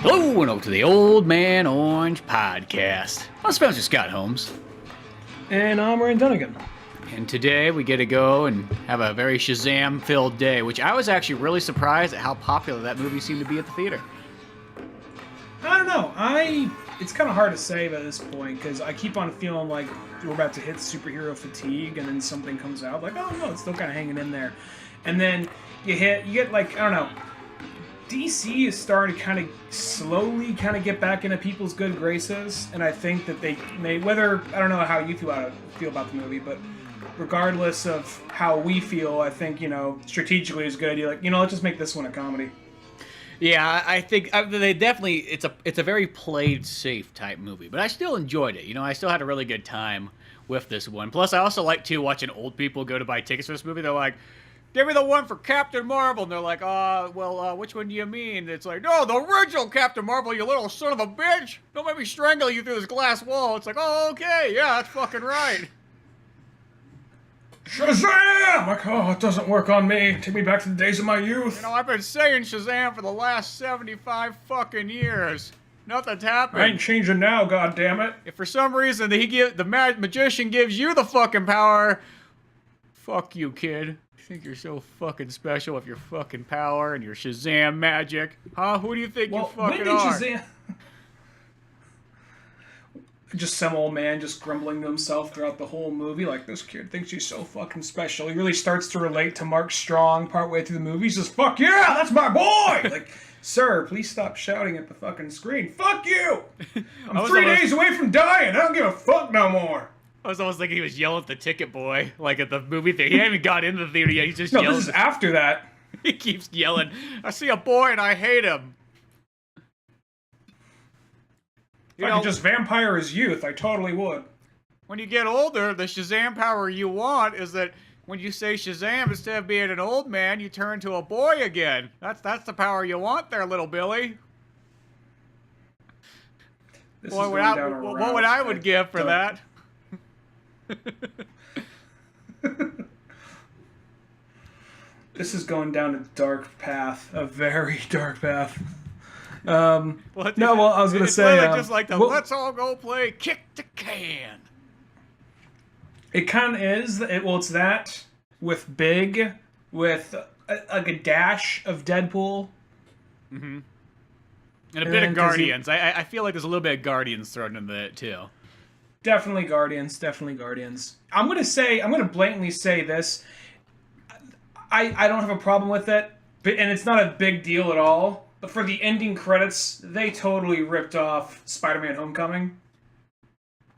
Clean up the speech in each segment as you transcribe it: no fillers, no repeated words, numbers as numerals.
Hello and welcome to the Old Man Orange Podcast. I'm Spencer Scott Holmes. And I'm Ryan Dunigan. And today we get to go and have a very Shazam-filled day, which I was actually really surprised at how popular that movie seemed to be at the theater. I don't know. It's kind of hard to say by this point because I keep on feeling like we're about to hit superhero fatigue, and then something comes out like, oh no, it's still kind of hanging in there, and then you get like, I don't know. DC is starting to kind of slowly get back into people's good graces, and I think that they may, whether, I don't know how you feel about the movie, but regardless of how we feel, I think, strategically it's a good idea. Like, let's just make this one a comedy. Yeah, I think they definitely, it's a very played safe type movie, but I still enjoyed it. I still had a really good time with this one. Plus, I also like to watching old people go to buy tickets for this movie. They're like, give me the one for Captain Marvel. And they're like, which one do you mean? It's like, no, the original Captain Marvel, you little son of a bitch. Don't make me strangle you through this glass wall. It's like, oh, okay, yeah, that's fucking right. Shazam! Like, oh, it doesn't work on me. Take me back to the days of my youth. I've been saying Shazam for the last 75 fucking years. Nothing's happened. I ain't changing now, goddammit. If for some reason the magician gives you the fucking power, fuck you, kid. You think you're so fucking special with your fucking power and your Shazam magic? Huh? Who do you think you fucking are? Shazam... Just some old man just grumbling to himself throughout the whole movie, like, this kid thinks he's so fucking special. He really starts to relate to Mark Strong partway through the movie. He says, fuck yeah, that's my boy! Like, sir, please stop shouting at the fucking screen. Fuck you! I'm 3 days away from dying. I don't give a fuck no more. I was almost thinking he was yelling at the ticket boy, like at the movie theater. He hadn't even got into the theater yet. He's just yelling. No, this is after that. He keeps yelling, I see a boy and I hate him. If I could just vampire his youth, I totally would. When you get older, the Shazam power you want is that when you say Shazam, instead of being an old man, you turn to a boy again. That's the power you want there, little Billy. Boy, what would I give for that? This is going down a dark path, a very dark path. I was gonna say, just like let's all go play kick the can. It kind of is. It's that with like a dash of Deadpool. Mm-hmm. And a bit of Guardians. I feel like there's a little bit of Guardians thrown into it too. Definitely Guardians. I'm gonna blatantly say this. I don't have a problem with it, and it's not a big deal at all. But for the ending credits, they totally ripped off Spider-Man Homecoming.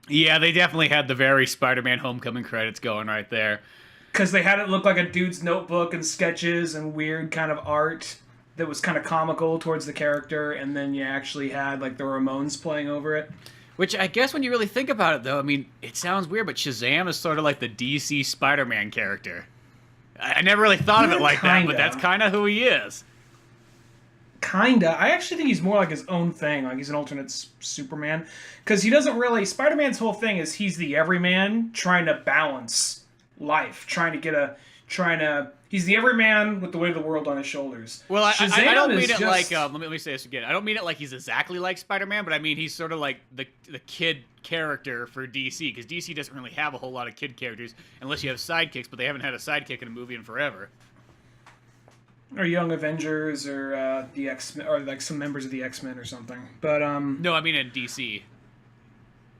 Yeah, they definitely had the very Spider-Man Homecoming credits going right there. Because they had it look like a dude's notebook and sketches and weird kind of art that was kind of comical towards the character, and then you actually had like the Ramones playing over it. Which I guess when you really think about it, though, I mean, it sounds weird, but Shazam is sort of like the DC Spider-Man character. I never really thought of it like that, but that's kind of who he is. Kinda. I actually think he's more like his own thing. Like he's an alternate Superman. Because he doesn't really... Spider-Man's whole thing is he's the everyman trying to balance life. He's the everyman with the weight of the world on his shoulders. Well, I don't mean it like... let me say this again. I don't mean it like he's exactly like Spider-Man, but I mean he's sort of like the kid character for DC. Because DC doesn't really have a whole lot of kid characters unless you have sidekicks, but they haven't had a sidekick in a movie in forever. Or Young Avengers, or the X-Men, or like some members of the X-Men or something. But no, I mean in DC.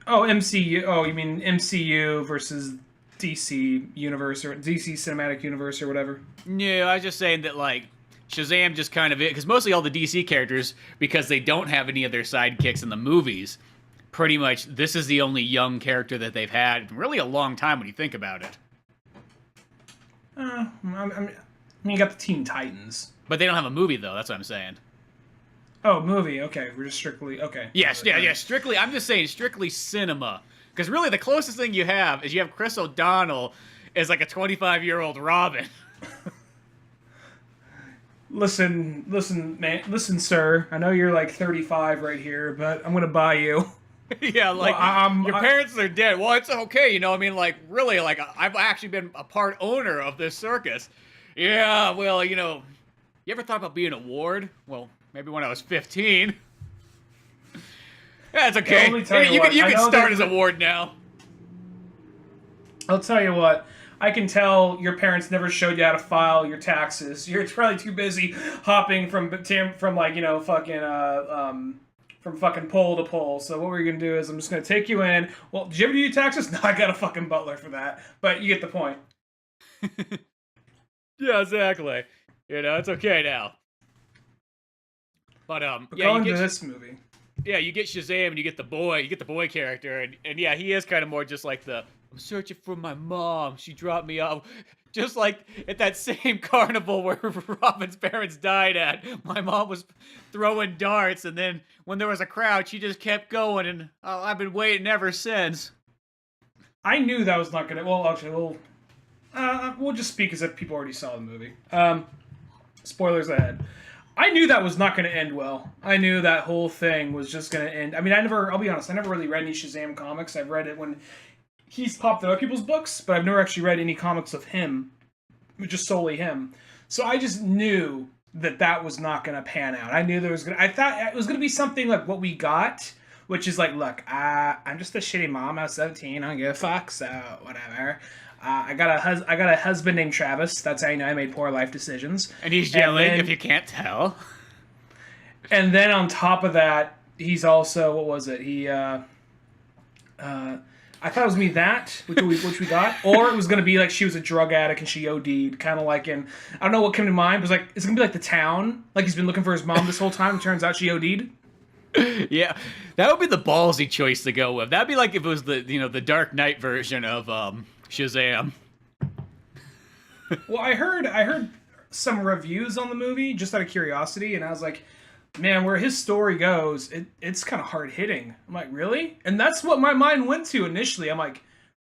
Oh, MCU. Oh, you mean MCU versus DC Universe or DC Cinematic Universe or whatever? No, I was just saying that like Shazam just kind of because mostly all the DC characters, because they don't have any of their sidekicks in the movies. Pretty much, this is the only young character that they've had in really a long time when you think about it. I mean, you got the Teen Titans. But they don't have a movie, though. That's what I'm saying. Oh, movie. Okay. We're just strictly... Okay. Yes, yeah. Strictly... I'm just saying strictly cinema. Because really, the closest thing you have is you have Chris O'Donnell as like a 25-year-old Robin. Listen, man. Listen, sir. I know you're like 35 right here, but I'm going to buy you. Yeah, like, your parents are dead. Well, it's okay, I mean, like, really, like, I've actually been a part owner of this circus. Yeah, well, you ever thought about being a ward? Well, maybe when I was 15. That's okay. Let me tell You what, can start as a ward now. I'll tell you what. I can tell your parents never showed you how to file your taxes. You're probably too busy hopping from like, you know, from fucking pole to pole. So what we're gonna do is I'm just gonna take you in. Well, did you ever do your taxes? No, I got a fucking butler for that. But you get the point. Yeah, exactly. You know, it's okay now. But yeah, going to this movie. Yeah, you get Shazam and you get the boy character, and yeah, he is kind of more just like I'm searching for my mom. She dropped me off. Just like at that same carnival where Robin's parents died at. My mom was throwing darts, and then when there was a crowd, she just kept going, and I've been waiting ever since. I knew that was not gonna. Well, actually, we'll just speak as if people already saw the movie. Spoilers ahead. I knew that was not going to end well. I knew that whole thing was just going to end. I mean, I'll be honest, I never really read any Shazam comics. I've read it when he's popped in other people's books, but I've never actually read any comics of him, just solely him. So I just knew that was not going to pan out. I knew I thought it was going to be something like what we got, which is like, look, I'm just a shitty mom. I was 17. I don't give a fuck, so whatever. I got a husband named Travis. That's how you know I made poor life decisions. And he's yelling, if you can't tell. And then on top of that, he's also, what was it? I thought it was which we got, or it was gonna be like she was a drug addict and she OD'd, kind of like in, I don't know what came to mind, but it was like it's gonna be like The Town, like he's been looking for his mom this whole time. And turns out she OD'd. Yeah, that would be the ballsy choice to go with. That'd be like if it was the Dark Knight version of Shazam. Well, I heard some reviews on the movie just out of curiosity, and I was like, man, where his story goes, it's kind of hard hitting. I'm like, really? And that's what my mind went to initially. I'm like,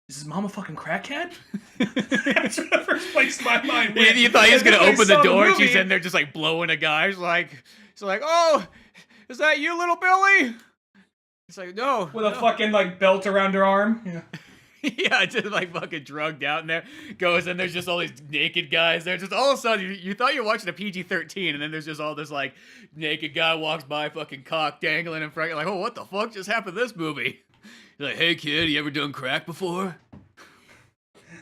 is his mom a fucking crackhead? That's the first place my mind went. You thought he was gonna open the door, and she's in there just like blowing a guy. She's like, oh, is that you, little Billy? It's like, no. With a fucking like belt around her arm. Yeah. Yeah, just like fucking drugged out in there. Goes and there's just all these naked guys there. Just all of a sudden, you thought you were watching a PG-13, and then there's just all this like naked guy walks by, fucking cock dangling in front. You're like, oh, what the fuck just happened to this movie? You're like, hey kid, you ever done crack before?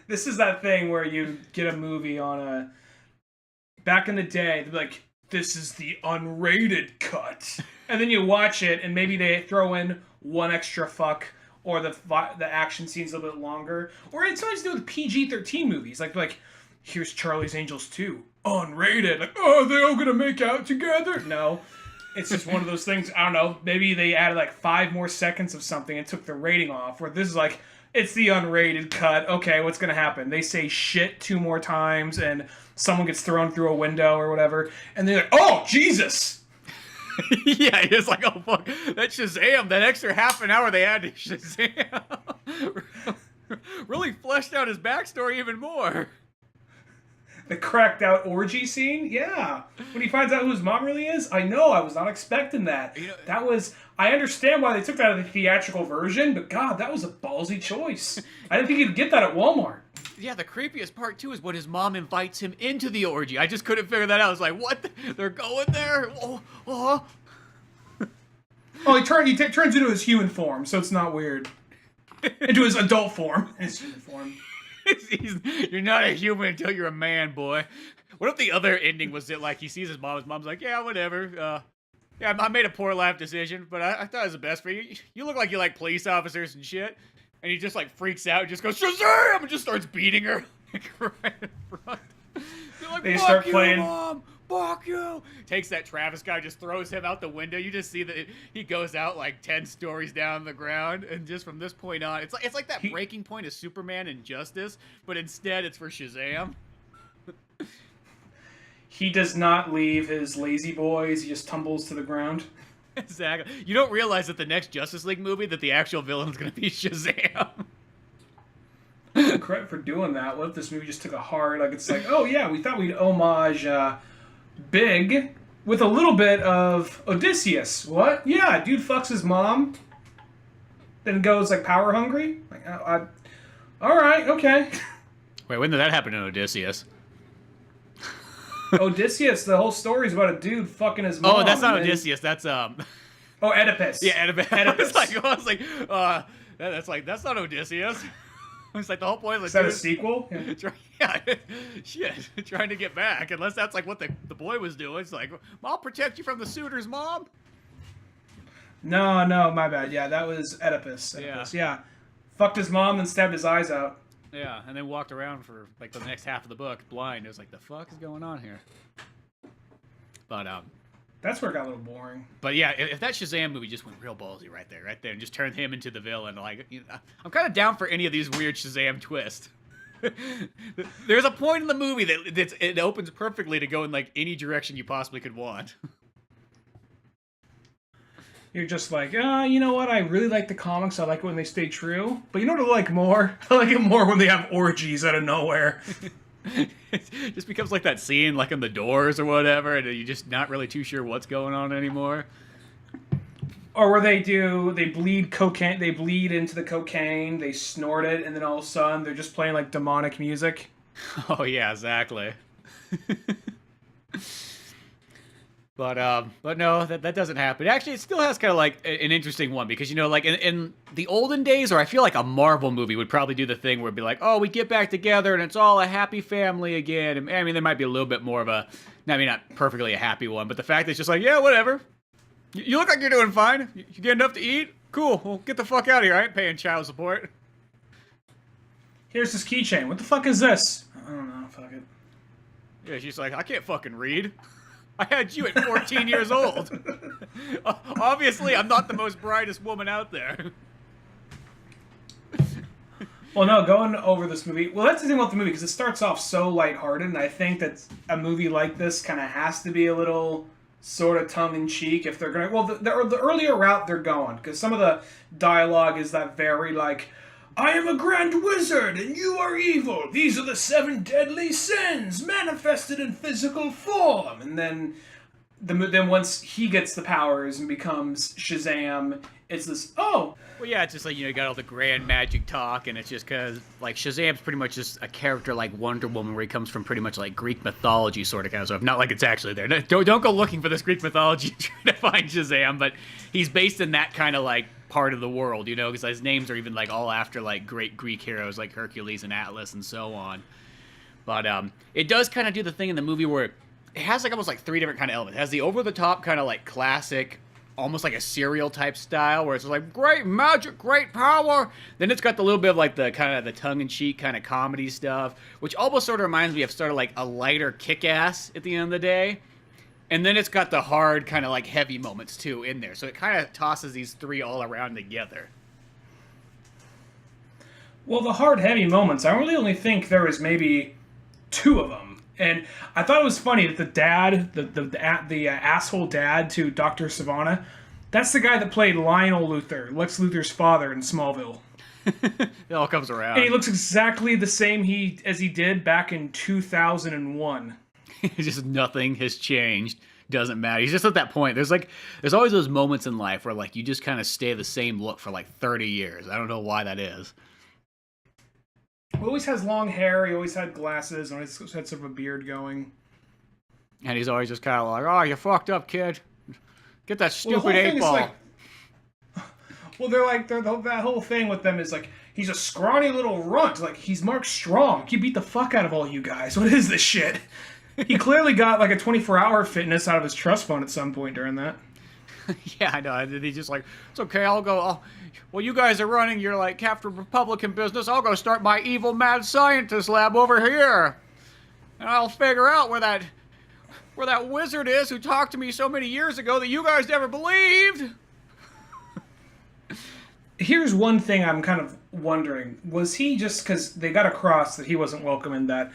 This is that thing where you get a movie on a. Back in the day, they'd be like, this is the unrated cut, and then you watch it, and maybe they throw in one extra fuck. Or the action scene's a little bit longer. Or it's something to do with PG-13 movies. Like, here's Charlie's Angels 2. Unrated. Like, oh, are they all gonna make out together? No. It's just one of those things, I don't know, maybe they added like 5 more seconds of something and took the rating off. Where this is like, it's the unrated cut. Okay, what's gonna happen? They say shit 2 more times and someone gets thrown through a window or whatever. And they're like, oh, Jesus! Yeah, it's like, oh fuck, that Shazam, that extra half an hour they had to Shazam really fleshed out his backstory even more. The cracked out orgy scene? Yeah. When he finds out who his mom really is? I know, I was not expecting that. I understand why they took that out of the theatrical version, but God, that was a ballsy choice. I didn't think you'd get that at Walmart. Yeah, the creepiest part, too, is when his mom invites him into the orgy. I just couldn't figure that out. I was like, what? They're going there? Oh. Oh, he turns into his human form, so it's not weird. Into his adult form. His human form. You're not a human until you're a man, boy. What if the other ending was it like he sees his mom's like, yeah, whatever. Yeah, I made a poor life decision, but I thought it was the best for you. You look like you like police officers and shit. And he just like freaks out and just goes, Shazam! And just starts beating her. Right in front. Like, they start playing. Mom! Fuck you! Takes that Travis guy, just throws him out the window. You just see that he goes out like 10 stories down the ground. And just from this point on, it's like that breaking point of Superman and Justice, but instead it's for Shazam. He does not leave his lazy boys. He just tumbles to the ground. Exactly. You don't realize that the next Justice League movie that the actual villain is going to be Shazam. Credit for doing that. What if this movie just took a hard, like it's like, oh yeah, we thought we'd homage Big with a little bit of Odysseus. What? Yeah, dude fucks his mom, then goes like power hungry. Like, all right, okay. Wait, when did that happen in Odysseus? Odysseus, the whole story is about a dude fucking his mom. Oh, that's not Odysseus. That's Oh, Oedipus. Yeah, Oedipus. Oedipus. That's not Odysseus. It's like the whole point. Like, Is that a sequel? Yeah, shit, trying to get back. Unless that's like what the boy was doing. It's like, I'll protect you from the suitors, Mom. No, my bad. Yeah, that was Oedipus. Yeah. Fucked his mom and stabbed his eyes out. Yeah, and then walked around for like the next half of the book blind. It was like, the fuck is going on here? But that's where it got a little boring. But yeah, if that Shazam movie just went real ballsy right there, and just turned him into the villain, like, I'm kind of down for any of these weird Shazam twists. There's a point in the movie that it opens perfectly to go in like any direction you possibly could want. You're just like, you know what? I really like the comics. I like it when they stay true. But you know what I like more? I like it more when they have orgies out of nowhere. It just becomes like that scene, like in The Doors or whatever, and you're just not really too sure what's going on anymore. Or where they bleed cocaine, they bleed into the cocaine, they snort it, and then all of a sudden they're just playing like demonic music. Oh yeah, exactly. But no, that doesn't happen. Actually, it still has kind of like an interesting one because, like in the olden days, or I feel like a Marvel movie would probably do the thing where it'd be like, oh, we get back together and it's all a happy family again. And, I mean, there might be a little bit more of a, I mean, not perfectly a happy one, but the fact that it's just like, yeah, whatever. You look like you're doing fine. You get enough to eat? Cool. Well, get the fuck out of here. I ain't paying child support. Here's this keychain. What the fuck is this? I don't know. Fuck it. Yeah, she's like, I can't fucking read. I had you at 14 years old. Obviously, I'm not the most brightest woman out there. Well, no, going over this movie... Well, that's the thing about the movie, because it starts off so lighthearted, and I think that a movie like this kind of has to be a little sort of tongue-in-cheek if they're going to... Well, the earlier route they're going, because some of the dialogue is that very, like, I am a grand wizard, and you are evil. These are the 7 deadly sins, manifested in physical form. And then once he gets the powers and becomes Shazam, it's this, oh. Well, yeah, it's just like, you got all the grand magic talk, and it's just because, like, Shazam's pretty much just a character like Wonder Woman, where he comes from pretty much like Greek mythology sort of kind of stuff. Not like it's actually there. Don't go looking for this Greek mythology trying to find Shazam, but he's based in that kind of like part of the world, because his names are even like all after like great Greek heroes like Hercules and Atlas and so on. But it does kind of do the thing in the movie where it has like almost like 3 different kind of elements. It has the over-the-top kind of like classic, almost like a serial type style where it's like great magic, great power. Then it's got the little bit of like the kind of the tongue-in-cheek kind of comedy stuff, which almost sort of reminds me of sort of like a lighter Kick-Ass at the end of the day. And then it's got the hard kind of like heavy moments too in there. So it kind of tosses these 3 all around together. Well, the hard heavy moments, I really only think there was maybe 2 of them. And I thought it was funny that the dad, the asshole dad to Dr. Sivana, that's the guy that played Lionel Luthor, Lex Luthor's father in Smallville. It all comes around. And he looks exactly the same as he did back in 2001. Just nothing has changed. Doesn't matter. He's just at that point. There's always those moments in life where like you just kind of stay the same look for like 30 years. I don't know why that is. He always has long hair. He always had glasses. And always had sort of a beard going. And he's always just kind of like, "Oh, you fucked up, kid. Get that stupid 8-ball." Like, well, that whole thing with them is like he's a scrawny little runt. Like he's Mark Strong. He beat the fuck out of all you guys. What is this shit? He clearly got like a 24-hour fitness out of his trust fund at some point during that. Yeah, I know. He's just like, it's okay, I'll go. Well, you guys are running your like Captain Republican business. I'll go start my evil mad scientist lab over here, and I'll figure out where that wizard is who talked to me so many years ago that you guys never believed. Here's one thing I'm kind of wondering: was he just because they got across that he wasn't welcome in that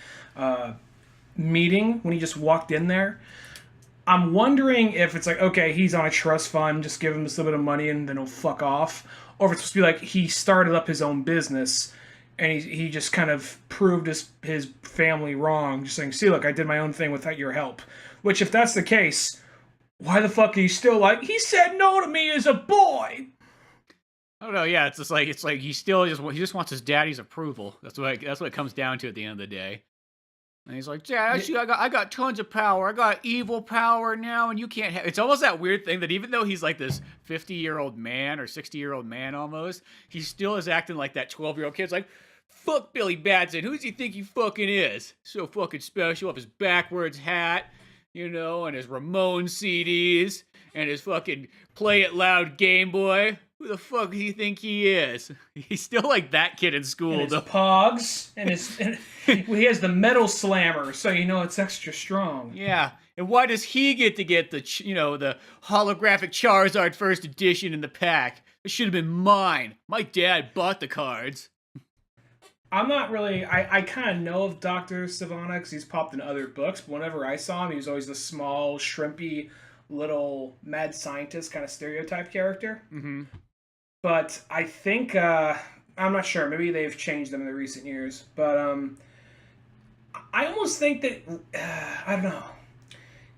meeting when he just walked in there? I'm wondering if it's like, okay, he's on a trust fund, just give him this little bit of money and then he'll fuck off. Or if it's supposed to be like he started up his own business and he just kind of proved his family wrong, just saying, see, look, I did my own thing without your help. Which, if that's the case, why the fuck are you still like, he said no to me as a boy? I don't know, yeah, it's like he just wants his daddy's approval. That's what it comes down to at the end of the day. And he's like, Dad, actually, I got tons of power. I got evil power now, and you can't have. It's almost that weird thing that even though he's like this 50-year-old man or 60-year-old man almost, he still is acting like that 12-year-old kid's like, fuck Billy Batson. Who does he think he fucking is? So fucking special. With his backwards hat, you know, and his Ramones CDs, and his fucking Play It Loud Game Boy. Who the fuck do you think he is? He's still like that kid in school. And his pogs, and he has the metal slammer, so you know it's extra strong. Yeah, and why does he get the the holographic Charizard first edition in the pack? It should have been mine. My dad bought the cards. I'm not really. I kind of know of Dr. Sivana because he's popped in other books, but whenever I saw him, he was always the small, shrimpy, little mad scientist kind of stereotype character. Mm-hmm. But I think, I'm not sure, maybe they've changed them in the recent years, but I almost think that, I don't know,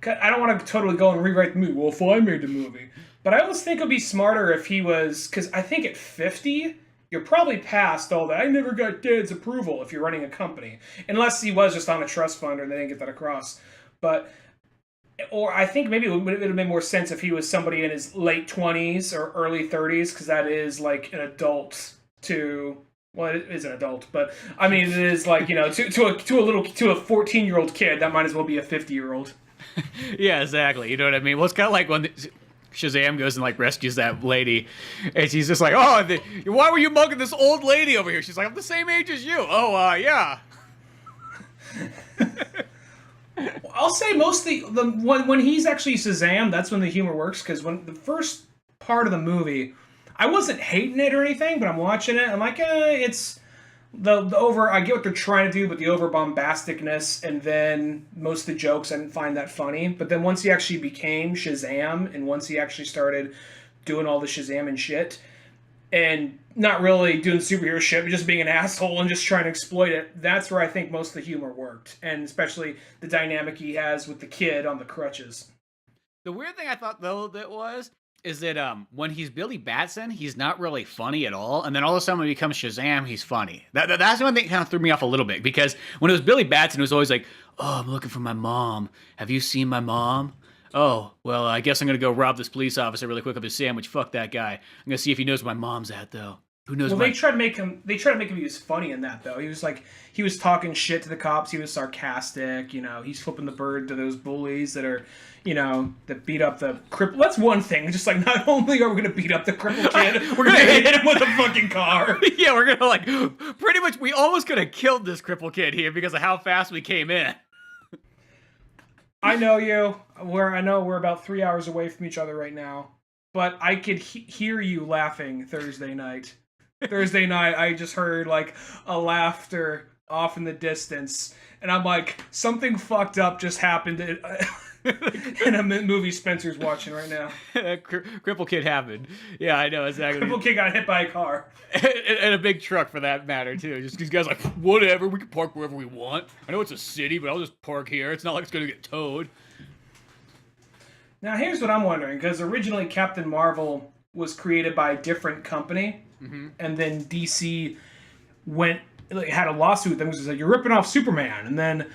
I don't want to totally go and rewrite the movie, well, if I made the movie, but I almost think it would be smarter if he was, because I think at 50, you're probably past all that, I never got Dad's approval if you're running a company, unless he was just on a trust fund and they didn't get that across, but... Or I think maybe it would have made more sense if he was somebody in his late 20s or early 30s, because that is like an adult to... Well, it is an adult, but I mean, it is like, you know, to a 14-year-old kid, that might as well be a 50-year-old. Yeah, exactly. You know what I mean? Well, it's kind of like when Shazam goes and like rescues that lady, and she's just like, "Oh, why were you mugging this old lady over here?" She's like, "I'm the same age as you." Oh, yeah. I'll say mostly when he's actually Shazam, that's when the humor works, because when the first part of the movie, I wasn't hating it or anything, but I'm watching it, I'm like, it's the over, I get what they're trying to do, but the over bombasticness, and then most of the jokes, I didn't find that funny, but then once he actually became Shazam, and once he actually started doing all the Shazam and shit, and not really doing superhero shit, but just being an asshole and just trying to exploit it, that's where I think most of the humor worked. And especially the dynamic he has with the kid on the crutches. The weird thing I thought, though, is that when he's Billy Batson, he's not really funny at all. And then all of a sudden when he becomes Shazam, he's funny. That's the one thing that kind of threw me off a little bit. Because when it was Billy Batson, it was always like, oh, I'm looking for my mom. Have you seen my mom? Oh, well, I guess I'm going to go rob this police officer really quick of his sandwich. Fuck that guy. I'm going to see if he knows where my mom's at, though. Who knows? Well, they tried to make him he was funny in that, though. He was talking shit to the cops. He was sarcastic. You know, he's flipping the bird to those bullies that are, you know, that beat up the cripple. That's one thing. Just like, not only are we going to beat up the crippled kid, we're going to hit him with a fucking car. Yeah, we're going to, like, pretty much, we almost could have killed this crippled kid here because of how fast we came in. I know you. I know we're about 3 hours away from each other right now, but I could hear you laughing Thursday night. Thursday night, I just heard like a laughter off in the distance, and I'm like, something fucked up just happened in a movie Spencer's watching right now. Cripple kid happened. Yeah, I know exactly. Cripple kid got hit by a car. And a big truck for that matter too. Just these guys like, whatever, we can park wherever we want. I know it's a city, but I'll just park here. It's not like it's gonna get towed. Now here's what I'm wondering, because originally Captain Marvel was created by a different company, and then DC had a lawsuit with them because like, you're ripping off Superman, and then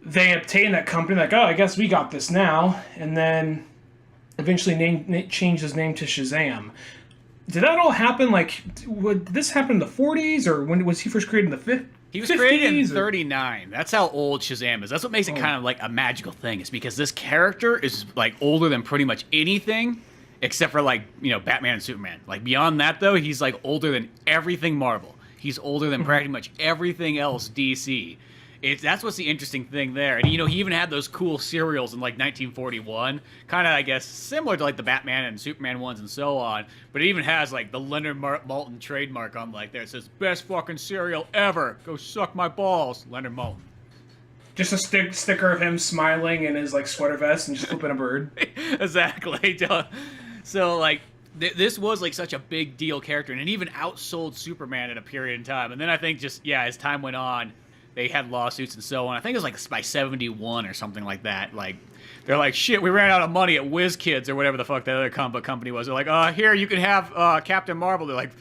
they obtained that company, like, oh, I guess we got this now, and then eventually changed his name to Shazam. Did that all happen, like, would this happen in the 40s, or when was he first created in the 50s? He was created in 39. That's how old Shazam is. That's what makes it kind of like a magical thing, is because this character is, like, older than pretty much anything, except for, like, you know, Batman and Superman. Like, beyond that, though, he's, like, older than everything Marvel. He's older than pretty much everything else DC. That's what's the interesting thing there. And, you know, he even had those cool serials in, like, 1941. Kind of, I guess, similar to, like, the Batman and Superman ones and so on. But it even has, like, the Leonard Maltin trademark on, like, there. It says, best fucking cereal ever. Go suck my balls, Leonard Maltin. Just a sticker of him smiling in his, like, sweater vest and just flipping a bird. Exactly. So, like, this was, like, such a big deal character. And it even outsold Superman at a period in time. And then I think just, yeah, as time went on, they had lawsuits and so on. I think it was like by 71 or something like that. Like, they're like, shit, we ran out of money at WizKids or whatever the fuck that other company was. They're like, here, you can have Captain Marvel. They're like,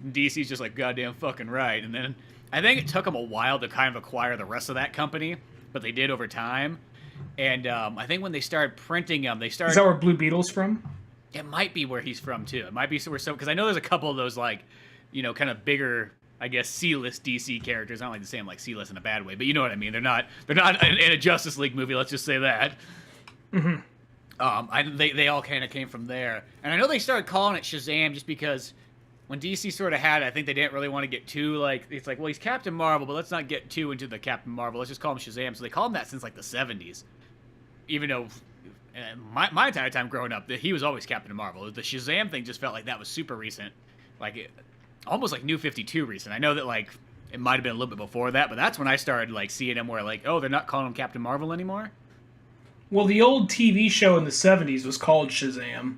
DC's just like, goddamn fucking right. And then I think it took them a while to kind of acquire the rest of that company. but they did over time. And I think when they started printing them, they started. Is that where Blue Beetle's from? It might be where he's from too. It might be where some, because I know there's a couple of those like, you know, kind of bigger, I guess, C-list DC characters. I don't like to say them like C-list in a bad way, but you know what I mean. They're not in a Justice League movie. Let's just say that. Mm-hmm. They all kind of came from there, and I know they started calling it Shazam just because when DC sort of had it, I think they didn't really want to get too like, it's like, well, he's Captain Marvel, but let's not get too into the Captain Marvel. Let's just call him Shazam. So they called him that since like the 70s, even though. And my entire time growing up, he was always Captain Marvel. The Shazam thing just felt like that was super recent, like almost like New 52 recent. I know that like it might have been a little bit before that, but that's when I started like seeing him where like, oh, they're not calling him Captain Marvel anymore. Well, the old TV show in the 70s was called Shazam.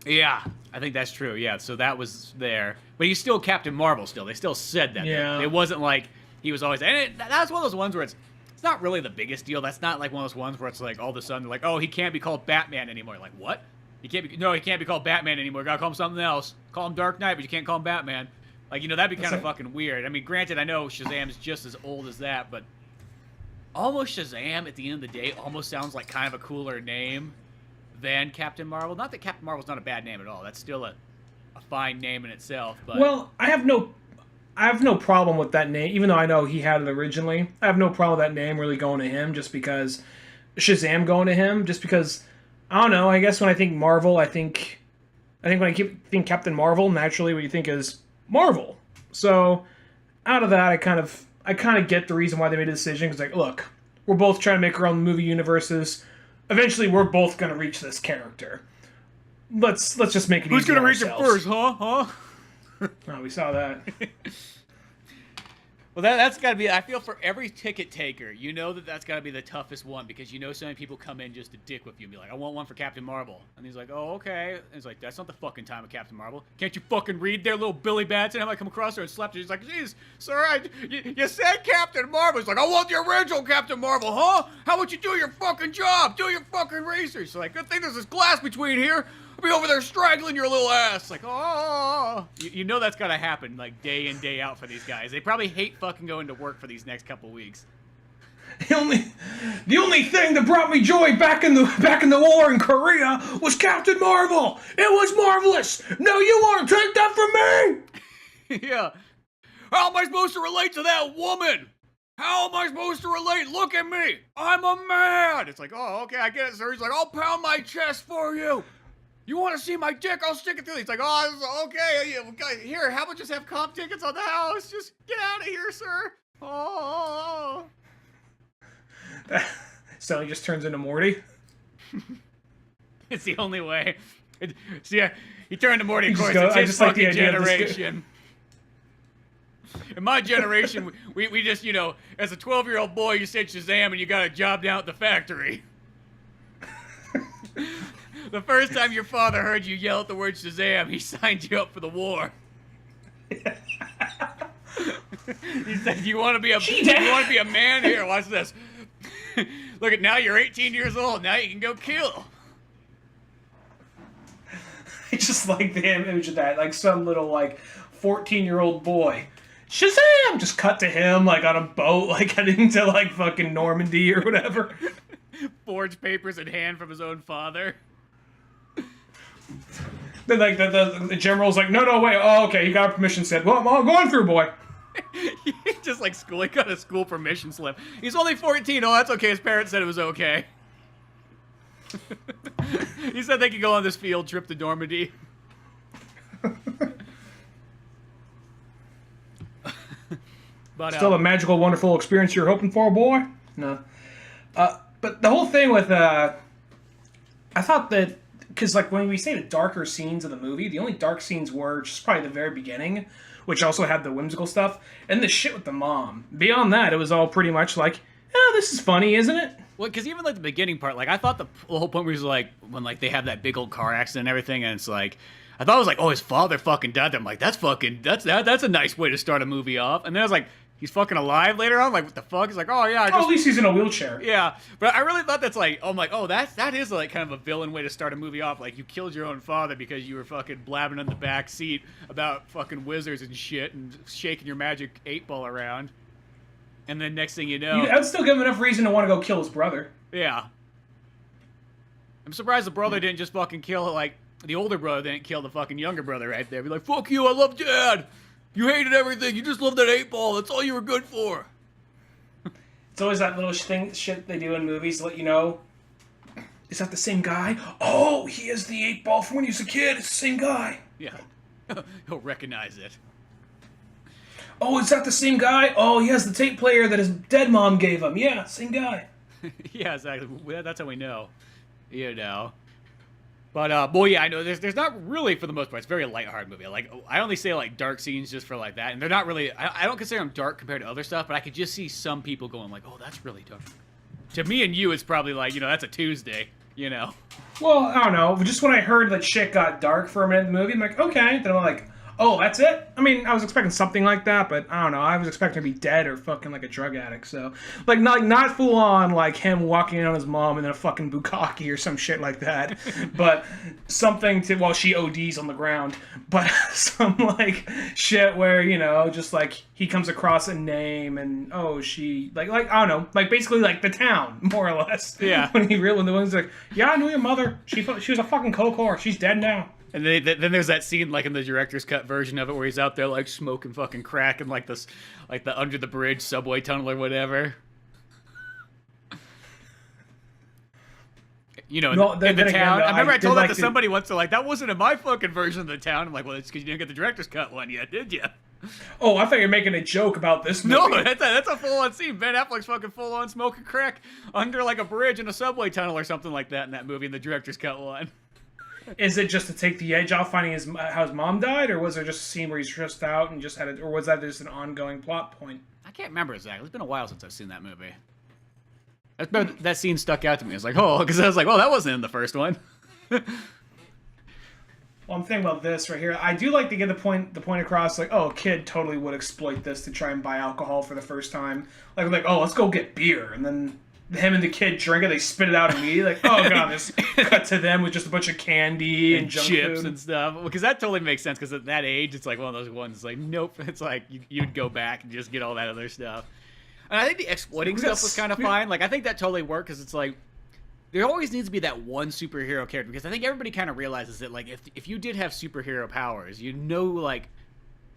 Yeah, I think that's true. Yeah, so that was there, but he's still Captain Marvel. Still, they still said that. Yeah, it wasn't like he was always. And that's one of those ones where it's not really the biggest deal. That's not like one of those ones where it's like all of a sudden they're like, oh, he can't be called Batman anymore. Like, what? He can't be called Batman anymore. Gotta call him something else. Call him Dark Knight, but you can't call him Batman. Like, you know, that'd be kind of fucking weird. I mean, granted, I know Shazam's just as old as that, but almost Shazam at the end of the day almost sounds like kind of a cooler name than Captain Marvel. Not that Captain Marvel's not a bad name at all. That's still a fine name in itself. But well, I have no problem with that name, even though I know he had it originally. I have no problem with that name really going to him, just because Shazam going to him, just because I don't know. I guess when I think Marvel, I think when I think Captain Marvel, naturally what you think is Marvel. So out of that, I kind of get the reason why they made a decision. Because like, look, we're both trying to make our own movie universes. Eventually, we're both going to reach this character. Let's just make it. Who's going to reach it first, huh? Oh, we saw that. Well, that's got to be, I feel for every ticket taker, you know that's got to be the toughest one, because you know so many people come in just to dick with you and be like, I want one for Captain Marvel. And he's like, oh, okay. And he's like, that's not the fucking time of Captain Marvel. Can't you fucking read there, little Billy Batson? I might come across her and slapped her. He's like, geez, sir, you said Captain Marvel. He's like, I want the original Captain Marvel, huh? How about you do your fucking job? Do your fucking research. So like, good thing there's this glass between here. I'll be over there strangling your little ass. Like, oh. You know that's got to happen, like, day in, day out for these guys. They probably hate fucking going to work for these next couple weeks. The only thing that brought me joy back in the war in Korea was Captain Marvel. It was marvelous. Now you want to take that from me? Yeah. How am I supposed to relate to that woman? How am I supposed to relate? Look at me. I'm a man. It's like, oh, okay, I get it, sir. He's like, I'll pound my chest for you. You want to see my dick? I'll stick it through. He's like, oh, okay. Here, how about just have comp tickets on the house? Just get out of here, sir. Oh. So he just turns into Morty? It's the only way. He turned to Morty, of course. It's his fucking generation. In my generation, we just, you know, as a 12-year-old boy, you said Shazam and you got a job down at the factory. The first time your father heard you yell at the word Shazam, he signed you up for the war. He said, "You want to be a man? Here, watch this. Look at now, you're 18 years old. Now you can go kill." I just like the image of that, like some little like 14-year-old boy. Shazam! Just cut to him like on a boat, like heading to like fucking Normandy or whatever. Forged papers in hand from his own father. Then like the general's like, no, wait, oh, okay, you got permission slip. Well, I'm going through, boy. Just like school, he got a school permission slip. He's only 14. Oh, that's okay. His parents said it was okay. He said they could go on this field trip to Normandy. But still a magical, wonderful experience you're hoping for, boy? No. But the whole thing with I thought that, because like when we say the darker scenes of the movie, the only dark scenes were just probably the very beginning, which also had the whimsical stuff, and the shit with the mom. Beyond that, it was all pretty much like, oh, this is funny, isn't it? Well, because even like the beginning part, like I thought the whole point was like when like they have that big old car accident and everything, and it's like, I thought it was like, oh, his father fucking died. I'm like, that's a nice way to start a movie off. And then I was like, he's fucking alive later on? Like, what the fuck? He's like, oh, yeah. At least he's in a wheelchair. Yeah. But I really thought that's like, oh, I'm like, oh, that is like kind of a villain way to start a movie off. Like, you killed your own father because you were fucking blabbing in the back seat about fucking wizards and shit and shaking your magic 8-ball around. And then next thing you know... I'd still give him enough reason to want to go kill his brother. Yeah. I'm surprised the brother didn't just fucking kill, like, the older brother didn't kill the fucking younger brother right there. Be like, fuck you, I love Dad! You hated everything, you just loved that 8-ball, that's all you were good for! It's always that little shit they do in movies to let you know, is that the same guy? Oh, he has the 8-ball from when he was a kid, it's the same guy! Yeah. He'll recognize it. Oh, is that the same guy? Oh, he has the tape player that his dead mom gave him. Yeah, same guy. Yeah, exactly. That's how we know. You know. But, boy, yeah, I know there's not really, for the most part, it's a very lighthearted movie. Like, I only say, like, dark scenes just for, like, that. And they're not really, I don't consider them dark compared to other stuff, but I could just see some people going, like, oh, that's really dark. To me and you, it's probably like, you know, that's a Tuesday, you know. Well, I don't know. Just when I heard that shit got dark for a minute in the movie, I'm like, okay. Then I'm like, oh, that's it? I mean, I was expecting something like that, but I don't know. I was expecting to be dead or fucking like a drug addict. So, like, not full on like him walking in on his mom and then a fucking bukkake or some shit like that. But something to while she ODs on the ground. But some like shit where, you know, just like he comes across a name and oh she like I don't know, like basically like the town more or less. Yeah. When the one's like, yeah, I knew your mother. She was a fucking coke whore. She's dead now. And then there's that scene, like, in the director's cut version of it where he's out there, like, smoking fucking crack in, like, this, like, the under the bridge subway tunnel or whatever. You know, in the town. I remember I told that to somebody once, they're like, that wasn't in my fucking version of the town. I'm like, well, it's because you didn't get the director's cut one yet, did you? Oh, I thought you were making a joke about this movie. No, that's a full-on scene. Ben Affleck's fucking full-on smoking crack under, like, a bridge in a subway tunnel or something like that in that movie in the director's cut one. Is it just to take the edge off finding how his mom died, or was there just a scene where he's stressed out and just or was that just an ongoing plot point? I can't remember exactly. It's been a while since I've seen that movie. That scene stuck out to me. It's like, oh, because I was like, oh, that wasn't in the first one. Well, I'm thinking about this right here. I do like to get the point across, like, oh, a kid totally would exploit this to try and buy alcohol for the first time. Like, oh, let's go get beer, and then him and the kid drink it, they spit it out immediately. Like, oh god, this cut to them with just a bunch of candy and junk chips food and stuff. Because that totally makes sense. Because at that age, it's like one of those ones. It's like, nope. It's like you'd go back and just get all that other stuff. And I think the exploiting stuff was kind of fine. Like, I think that totally worked because it's like there always needs to be that one superhero character. Because I think everybody kind of realizes that, like, if you did have superhero powers, you know, like,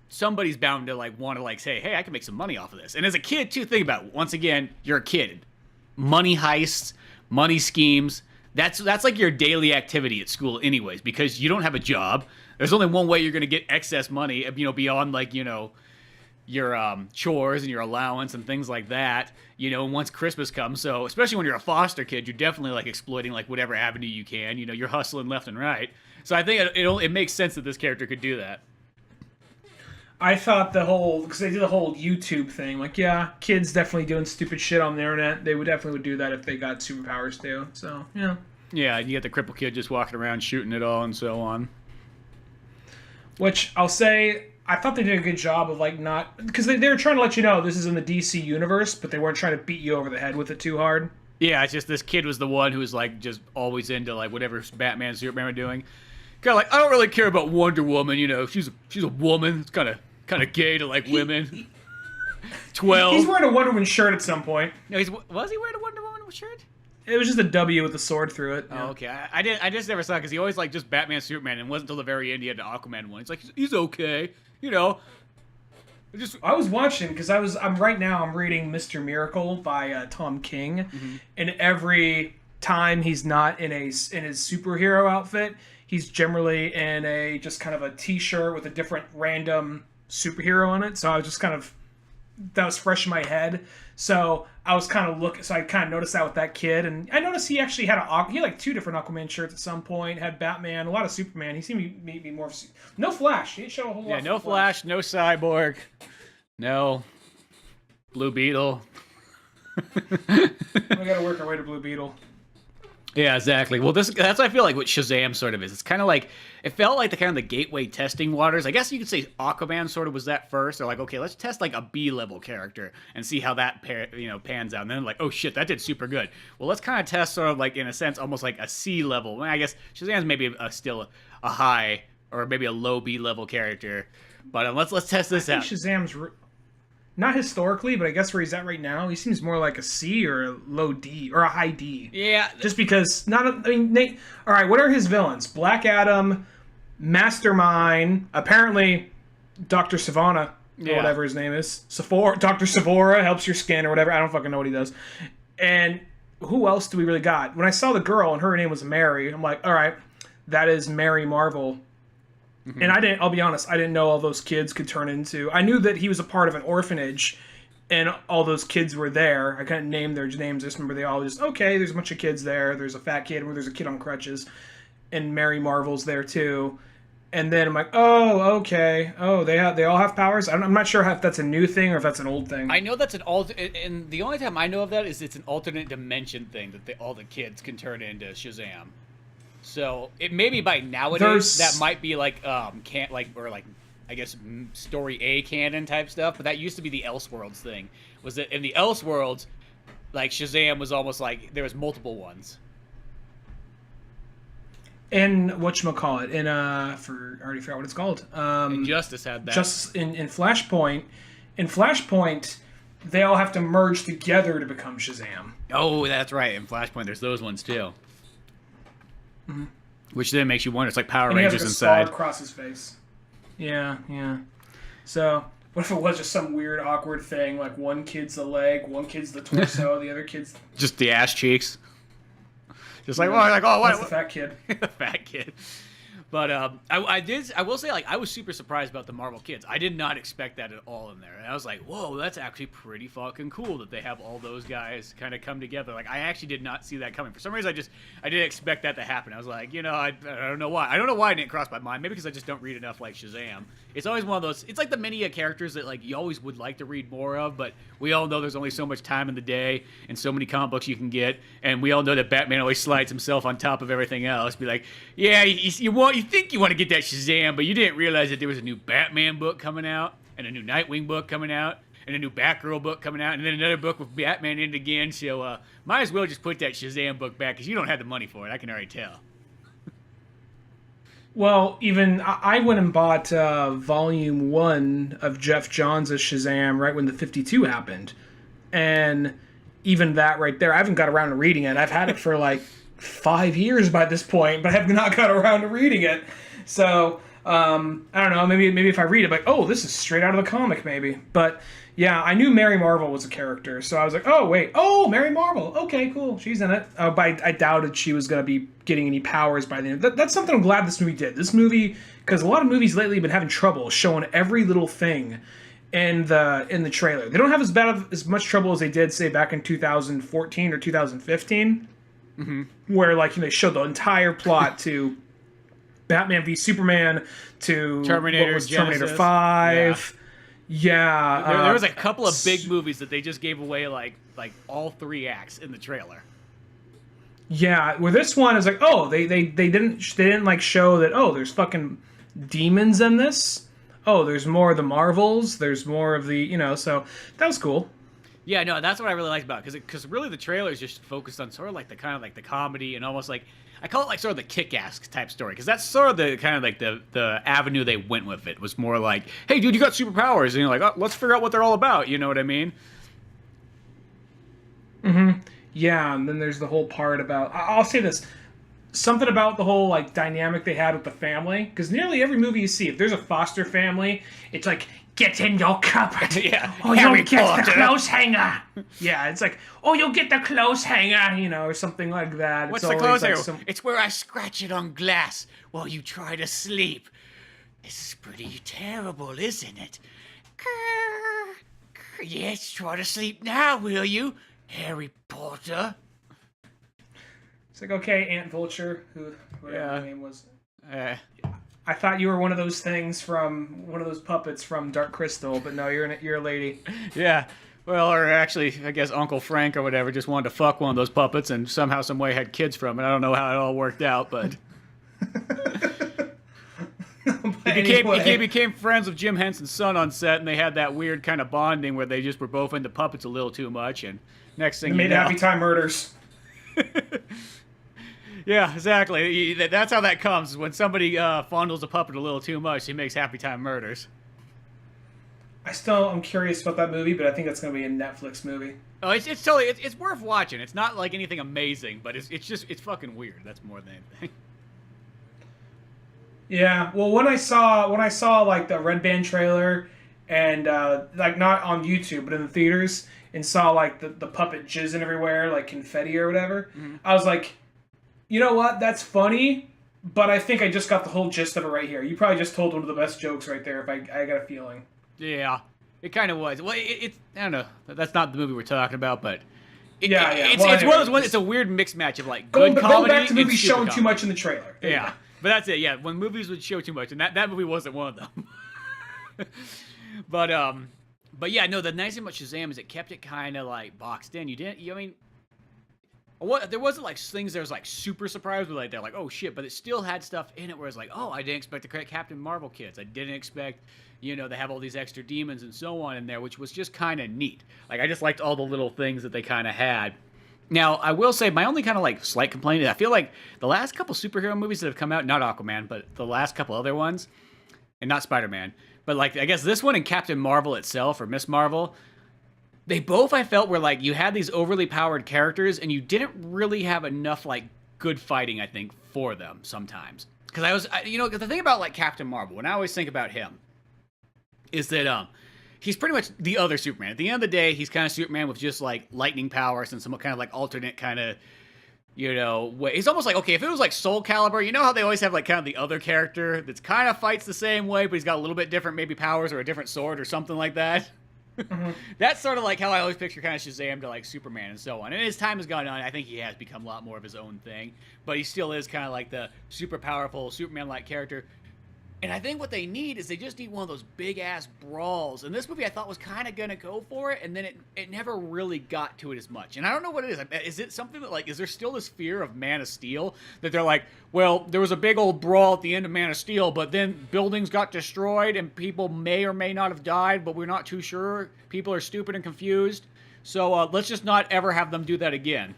somebody's bound to like want to like say, hey, I can make some money off of this. And as a kid, too, think about it. Once again, you're a kid. Money heists, money schemes. That's like your daily activity at school anyways, because you don't have a job. There's only one way you're going to get excess money, you know, beyond like, you know, your chores and your allowance and things like that, you know, once Christmas comes. So especially when you're a foster kid, you're definitely like exploiting like whatever avenue you can, you know, you're hustling left and right. So I think it makes sense that this character could do that. I thought because they did the whole YouTube thing, like, yeah, kids definitely doing stupid shit on the internet. They would definitely do that if they got superpowers too. So, yeah. Yeah, you get the crippled kid just walking around shooting it all and so on. Which I'll say, I thought they did a good job of like not, because they were trying to let you know this is in the DC universe, but they weren't trying to beat you over the head with it too hard. Yeah, it's just this kid was the one who was like just always into like whatever Batman, Superman were doing. Kind of like, I don't really care about Wonder Woman, you know, she's a woman. It's kind of gay to like women. 12. He's wearing a Wonder Woman shirt at some point. No, was he wearing a Wonder Woman shirt? It was just a W with a sword through it. Oh, okay. I just never saw it because he always like just Batman, Superman, and it wasn't until the very end he had the Aquaman one. It's like he's okay, you know. I was watching because I'm reading Mr. Miracle by Tom King, and every time he's not in his superhero outfit, he's generally in a just kind of a t-shirt with a different random superhero on it. So I was just that was fresh in my head. So I was kind of looking. So I kind of noticed that with that kid, and I noticed he actually had he had like 2 different Aquaman shirts at some point. Had Batman, a lot of Superman. He seemed to be more. No Flash. He didn't show a whole lot. Yeah, no Flash, no Cyborg, no Blue Beetle. We gotta work our way to Blue Beetle. Yeah, exactly. Well, that's what I feel like what Shazam sort of is. It's kind of like, it felt like the gateway testing waters. I guess you could say Aquaman sort of was that first. They're like, okay, let's test like a B-level character and see how that pans out. And then like, oh shit, that did super good. Well, let's kind of test sort of like, in a sense, almost like a C-level. Well, I guess Shazam's maybe still a high or maybe a low B-level character. But let's test this out. not historically, but I guess where he's at right now, he seems more like a C or a low D or a high D. Yeah. Just because Nate. All right, what are his villains? Black Adam, Mastermind, apparently Dr. Savannah, or whatever his name is. Dr. Savora helps your skin or whatever. I don't fucking know what he does. And who else do we really got? When I saw the girl and her name was Mary, I'm like, all right, that is Mary Marvel. Mm-hmm. And I'll be honest, I didn't know all those kids could turn into. I knew that he was a part of an orphanage and all those kids were there. I couldn't name their names. I just remember they all just, okay, there's a bunch of kids there. There's a fat kid, or there's a kid on crutches. And Mary Marvel's there too. And then I'm like, oh, okay. Oh, they all have powers? I'm not sure if that's a new thing or if that's an old thing. I know that's and the only time I know of that is it's an alternate dimension thing that all the kids can turn into Shazam. So it maybe by nowadays that might be like I guess story A canon type stuff, but that used to be the Elseworlds thing. Was that in the Elseworlds, like Shazam was almost like there was multiple ones. And whatchamacallit, I already forgot what it's called. Injustice had that. Just in Flashpoint. In Flashpoint, they all have to merge together to become Shazam. Oh, that's right. In Flashpoint, there's those ones too. Mm-hmm. Which then makes you wonder. It's like Power Rangers he has like a inside. Scar across his face. Yeah. So, what if it was just some weird, awkward thing? Like one kid's the leg, one kid's the torso, the other kid's just the ass cheeks. Just like, what? That's the fat kid. The fat kid. But I will say, like, I was super surprised about the Marvel kids. I did not expect that at all in there. And I was like, whoa, that's actually pretty fucking cool that they have all those guys kind of come together. Like, I actually did not see that coming. For some reason, I didn't expect that to happen. I was like, I don't know why. I don't know why it didn't cross my mind. Maybe because I just don't read enough like Shazam. It's always one of those, it's like the many characters that, like, you always would like to read more of, but we all know there's only so much time in the day and so many comic books you can get. And we all know that Batman always slides himself on top of everything else. Be like, yeah, you think you want to get that Shazam, but you didn't realize that there was a new Batman book coming out, and a new Nightwing book coming out, and a new Batgirl book coming out, and then another book with Batman in it again. So might as well just put that Shazam book back, because you don't have the money for it. I can already tell. Well, even I went and bought Volume 1 of Jeff Johns' Shazam right when the 52 happened. And even that right there, I haven't got around to reading it. I've had it for like 5 years by this point, but I have not got around to reading it. So, I don't know, maybe if I read it, like, oh, this is straight out of the comic, maybe. But, yeah, I knew Mary Marvel was a character, so I was like, oh, wait, Mary Marvel, okay, cool, she's in it. But I doubted she was going to be getting any powers by the end. That's something I'm glad this movie did. This movie, because a lot of movies lately have been having trouble showing every little thing in the trailer. They don't have as much trouble as they did, say, back in 2014 or 2015, where, like, they showed the entire plot to Batman v Superman to Terminator 5. Yeah. There was a couple of big movies that they just gave away like all 3 acts in the trailer. Yeah, where this one is like, oh, they didn't like show that, oh, there's fucking demons in this. Oh, there's more of the Marvels. There's more of the, so that was cool. Yeah, no, that's what I really liked about it, because really the trailer is just focused on sort of like the kind of like the comedy and almost like, I call it like sort of the kick-ass type story, because that's sort of the kind of like the avenue they went with. It was more like, hey, dude, you got superpowers, and you're like, oh, let's figure out what they're all about. You know what I mean? Mm-hmm. Yeah, and then there's the whole part about, I'll say this, something about the whole like dynamic they had with the family, because nearly every movie you see, if there's a foster family, it's like, get in your cupboard. Yeah. Oh, you'll get the clothes hanger. Yeah, it's like, oh, you'll get the clothes hanger, or something like that. What's the clothes hanger? It's where I scratch it on glass while you try to sleep. This is pretty terrible, isn't it? Yes, try to sleep now, will you, Harry Potter? It's like, okay, Aunt Vulture, whatever her name was. I thought you were one of those things from one of those puppets from Dark Crystal, but no, you're a lady. Yeah. Well, or actually, I guess Uncle Frank or whatever just wanted to fuck one of those puppets and somehow, some way had kids from it. I don't know how it all worked out, but he became friends with Jim Henson's son on set, and they had that weird kind of bonding where they just were both into puppets a little too much, and next thing they made Happy Time Murders. Yeah, exactly. That's how that comes. When somebody fondles a puppet a little too much, he makes Happy Time Murders. I'm curious about that movie, but I think it's going to be a Netflix movie. Oh, it's totally it's worth watching. It's not like anything amazing, but it's fucking weird. That's more than anything. Yeah, well, when I saw like the Red Band trailer, and like not on YouTube but in the theaters, and saw like the puppet jizzing everywhere like confetti or whatever, I was like, you know what? That's funny, but I think I just got the whole gist of it right here. You probably just told one of the best jokes right there. If I got a feeling. Yeah, it kind of was. Well, it's I don't know. That's not the movie we're talking about, but yeah. It's one of those ones. It's a weird mixed match of like good comedy. Going back to movies showing comedy. too much in the trailer. Yeah, but that's it. Yeah, when movies would show too much, and that movie wasn't one of them. But yeah, no. The nice thing about Shazam is it kept it kind of like boxed in. I mean, what there wasn't like things that was like super surprised with, like they're like, oh shit, but it still had stuff in it where it's like, oh, I didn't expect the Captain Marvel kids. I didn't expect, they have all these extra demons and so on in there, which was just kind of neat. Like I just liked all the little things that they kind of had. Now, I will say my only kind of like slight complaint is I feel like the last couple superhero movies that have come out, not Aquaman, but the last couple other ones, and not Spider-Man, but like I guess this one and Captain Marvel itself or Miss Marvel, they both I felt were like you had these overly powered characters and you didn't really have enough like good fighting, I think, for them sometimes. Because the thing about like Captain Marvel, when I always think about him, is that he's pretty much the other Superman. At the end of the day, he's kind of Superman with just like lightning powers and some kind of like alternate kind of, way. He's almost like, okay, if it was like Soul Calibur, you know how they always have like kind of the other character that's kind of fights the same way, but he's got a little bit different maybe powers or a different sword or something like that. Mm-hmm. That's sort of like how I always picture kind of Shazam to like Superman and so on. And as time has gone on, I think he has become a lot more of his own thing, but he still is kind of like the super powerful Superman-like character. And I think what they need is they just need one of those big-ass brawls. And this movie I thought was kind of going to go for it, and then it never really got to it as much. And I don't know what it is. Is it something that, like, is there still this fear of Man of Steel? That they're like, well, there was a big old brawl at the end of Man of Steel, but then buildings got destroyed, and people may or may not have died, but we're not too sure. People are stupid and confused. So let's just not ever have them do that again.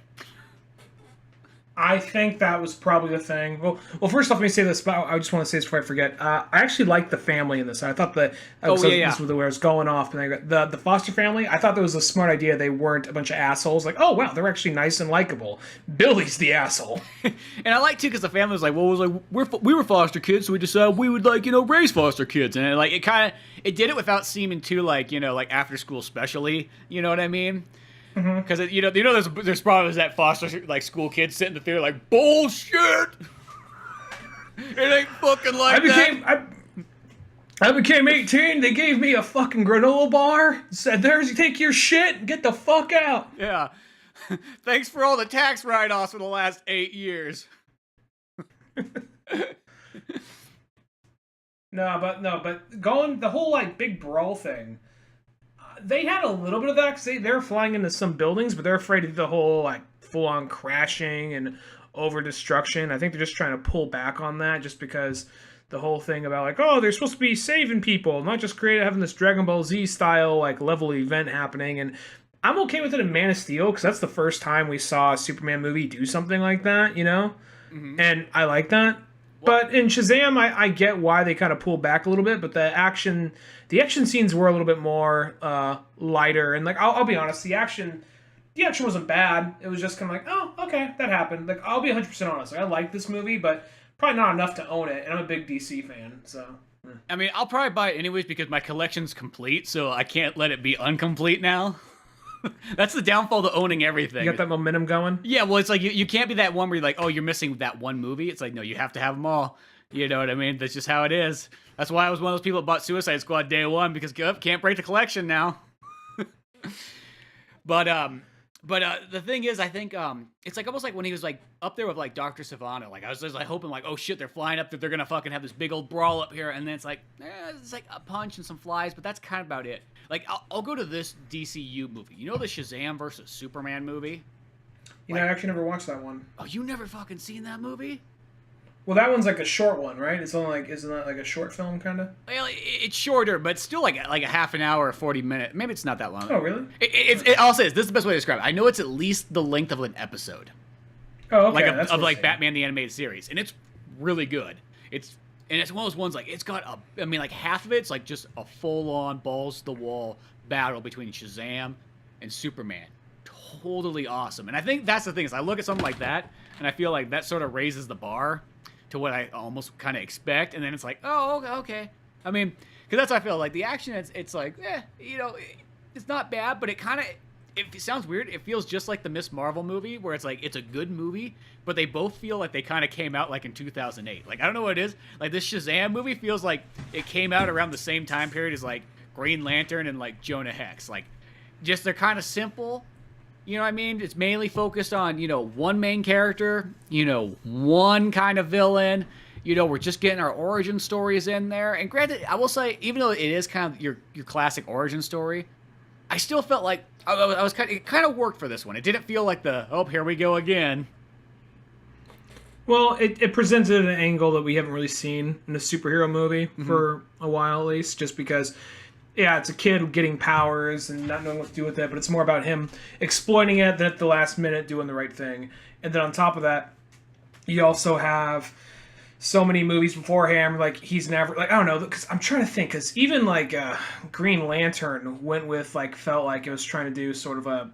I think that was probably the thing. Well, first off, let me say this. I just want to say this before I forget. I actually liked the family in this. I thought this was where it was going off. And the Foster family, I thought that was a smart idea. They weren't a bunch of assholes. Like, oh, wow, they're actually nice and likable. Billy's the asshole. And I like, too, because the family was like, well, we were foster kids, so we decided we would, like, raise foster kids. And, like, it did it without seeming too, like, like after-school specially. You know what I mean? Because there's probably that foster like school kids sitting in the theater like bullshit. It ain't fucking like I became 18. They gave me a fucking granola bar. Said, "There's you take your shit and get the fuck out." Yeah. Thanks for all the tax write-offs for the last 8 years. But going the whole like big brawl thing. They had a little bit of that because they're flying into some buildings, but they're afraid of the whole like full-on crashing and over-destruction. I think they're just trying to pull back on that just because the whole thing about like, oh, they're supposed to be saving people, not just having this Dragon Ball Z style like level event happening. And I'm okay with it in Man of Steel because that's the first time we saw a Superman movie do something like that, Mm-hmm. And I like that. But in Shazam, I get why they kind of pulled back a little bit, but the action scenes were a little bit more lighter. And like, I'll be honest, the action wasn't bad. It was just kind of like, oh, okay, that happened. Like, I'll be 100% honest. Like, I like this movie, but probably not enough to own it. And I'm a big DC fan, so. I mean, I'll probably buy it anyways because my collection's complete, so I can't let it be incomplete now. That's the downfall to owning everything. You got that momentum going? Yeah, well, it's like you can't be that one where you're like, oh, you're missing that one movie. It's like, no, you have to have them all. You know what I mean? That's just how it is. That's why I was one of those people that bought Suicide Squad day one because can't break the collection now. But the thing is, I think it's like almost like when he was like up there with like Dr. Sivana. Like I was just like hoping like, oh shit, they're flying up, that they're gonna fucking have this big old brawl up here, and then it's like a punch and some flies, but that's kind of about it. Like I'll go to this DCU movie. You know the Shazam versus Superman movie? I actually never watched that one. Oh, you never fucking seen that movie? Well, that one's like a short one, right? It's only like, isn't that like a short film kind of? Well, it's shorter, but still like a half an hour or 40 minutes. Maybe it's not that long. Oh, really? I'll say this is the best way to describe it. I know it's at least the length of an episode. Oh, okay. Like Batman the Animated Series, and it's really good. It's And it's one of those ones, like, it's got like, half of it's, like, just a full-on, balls-to-the-wall battle between Shazam and Superman. Totally awesome. And I think that's the thing, is I look at something like that, and I feel like that sort of raises the bar to what I almost kind of expect, and then it's like, oh, okay. I mean, because that's how I feel. Like, the action, it's like, it's not bad, but it kind of... It sounds weird. It feels just like the Miss Marvel movie, where it's like, it's a good movie, but they both feel like they kind of came out like in 2008. Like, I don't know what it is. Like, this Shazam movie feels like it came out around the same time period as, like, Green Lantern and, like, Jonah Hex. Like, just they're kind of simple. You know what I mean? It's mainly focused on, one main character, one kind of villain. We're just getting our origin stories in there. And granted, I will say, even though it is kind of your classic origin story, I still felt like it kind of worked for this one. It didn't feel like here we go again. Well, it presented an angle that we haven't really seen in a superhero movie for a while, at least, just because, it's a kid getting powers and not knowing what to do with it, but it's more about him exploiting it than at the last minute doing the right thing. And then on top of that, you also have so many movies beforehand, like, he's never, like, I don't know, because I'm trying to think, because even, like, Green Lantern felt like it was trying to do sort of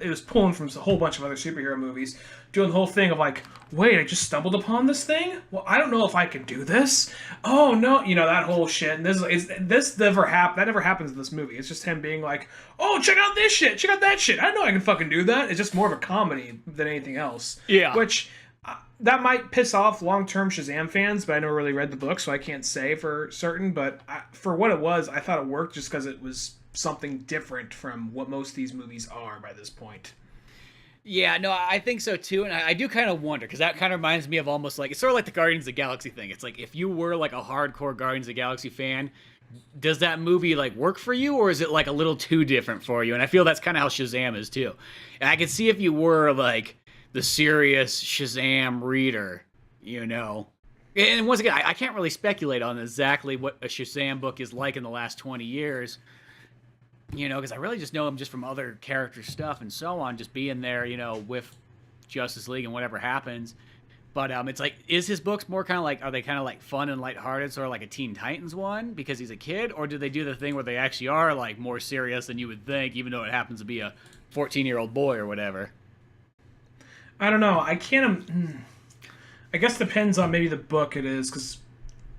it was pulling from a whole bunch of other superhero movies, doing the whole thing of, like, wait, I just stumbled upon this thing? Well, I don't know if I can do this. Oh, no, that whole shit. And that never happens in this movie. It's just him being like, oh, check out this shit, check out that shit. I know I can fucking do that. It's just more of a comedy than anything else. Yeah. Which... that might piss off long-term Shazam fans, but I never really read the book, so I can't say for certain. But for what it was, I thought it worked just because it was something different from what most of these movies are by this point. Yeah, no, I think so too, and I do kind of wonder, because that kind of reminds me of almost like, it's sort of like the Guardians of the Galaxy thing. It's like, if you were like a hardcore Guardians of the Galaxy fan, does that movie like work for you, or is it like a little too different for you? And I feel that's kind of how Shazam is too. And I could see if you were like the serious Shazam reader, And once again, I can't really speculate on exactly what a Shazam book is like in the last 20 years, because I really just know him just from other character stuff and so on, just being there, with Justice League and whatever happens. But it's like, is his books more kind of like, are they kind of like fun and lighthearted, sort of like a Teen Titans one, because he's a kid? Or do they do the thing where they actually are like more serious than you would think, even though it happens to be a 14-year-old boy or whatever? I don't know. I guess depends on maybe the book it is, because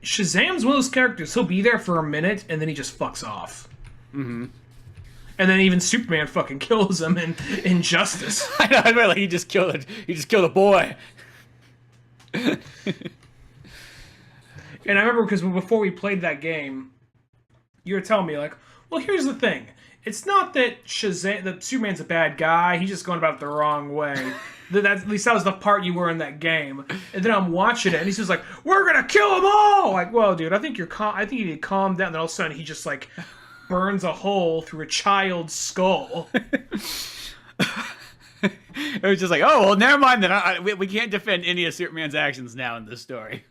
Shazam's one of those characters. He'll be there for a minute, and then he just fucks off. Mm-hmm. And then even Superman fucking kills him in Injustice. I know, like, he just killed a boy. And I remember, because before we played that game, you were telling me, like, well, here's the thing. It's not that Superman's a bad guy. He's just going about it the wrong way. At least that was the part you were in that game. And then I'm watching it, and he's just like, "We're gonna kill them all!" Like, well, dude, I think you need to calm down. And then all of a sudden, he just like burns a hole through a child's skull. It was just like, oh, well, never mind then. We can't defend any of Superman's actions now in this story.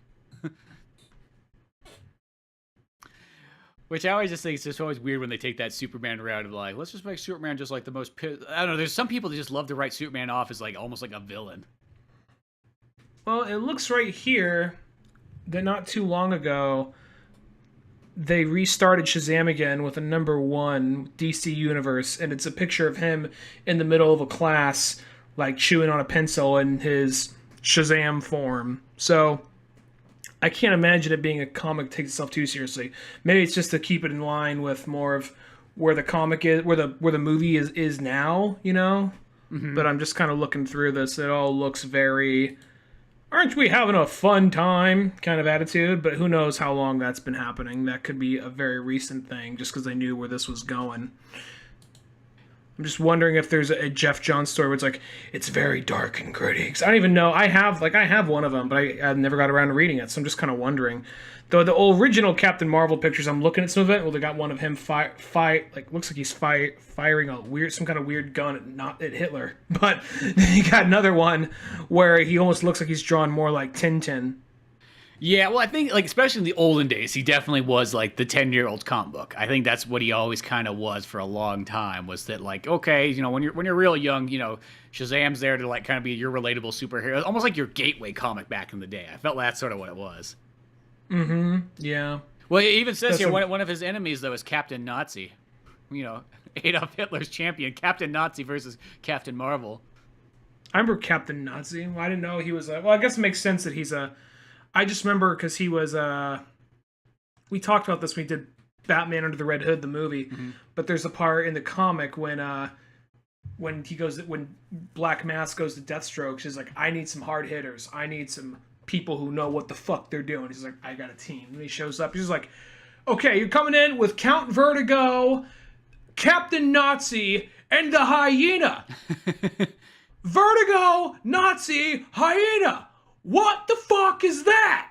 Which I always just think it's just always weird when they take that Superman route of like, let's just make Superman just like the most... I don't know, there's some people that just love to write Superman off as like almost like a villain. Well, it looks right here that not too long ago, they restarted Shazam again with a #1 DC Universe, and it's a picture of him in the middle of a class, like chewing on a pencil in his Shazam form. So I can't imagine it being a comic that takes itself too seriously. Maybe it's just to keep it in line with more of where the comic is, where the movie is now, Mm-hmm. But I'm just kind of looking through this. It all looks very, aren't we having a fun time kind of attitude, but who knows how long that's been happening. That could be a very recent thing just because they knew where this was going. I'm just wondering if there's a Jeff Johns story where it's like, it's very dark and gritty. 'Cause I don't even know. I have one of them, but I never got around to reading it, so I'm just kind of wondering. Though the original Captain Marvel pictures, I'm looking at some of it. Well, they got one of him looks like he's firing some kind of weird gun at Hitler. But then you got another one where he almost looks like he's drawn more like Tintin. Yeah, well, I think, like, especially in the olden days, he definitely was, like, the 10-year-old comic book. I think that's what he always kind of was for a long time, was that, like, okay, when you're real young, Shazam's there to, like, kind of be your relatable superhero, almost like your gateway comic back in the day. I felt that's sort of what it was. Mm-hmm. Yeah. Well, it even says That's here what- one of his enemies though is Captain Nazi. Adolf Hitler's champion, Captain Nazi versus Captain Marvel. I remember Captain Nazi. Well, I didn't know he was a. Well, I guess it makes sense that he's a. I just remember because he was a. We talked about this when we did Batman Under the Red Hood, the movie. Mm-hmm. But there's a part in the comic when Black Mask goes to Deathstroke, she's like, I need some hard hitters. I need some people who know what the fuck they're doing. He's like, I got a team. And he shows up. He's like, okay, you're coming in with Count Vertigo, Captain Nazi, and the Hyena. Vertigo, Nazi, Hyena. What the fuck is that?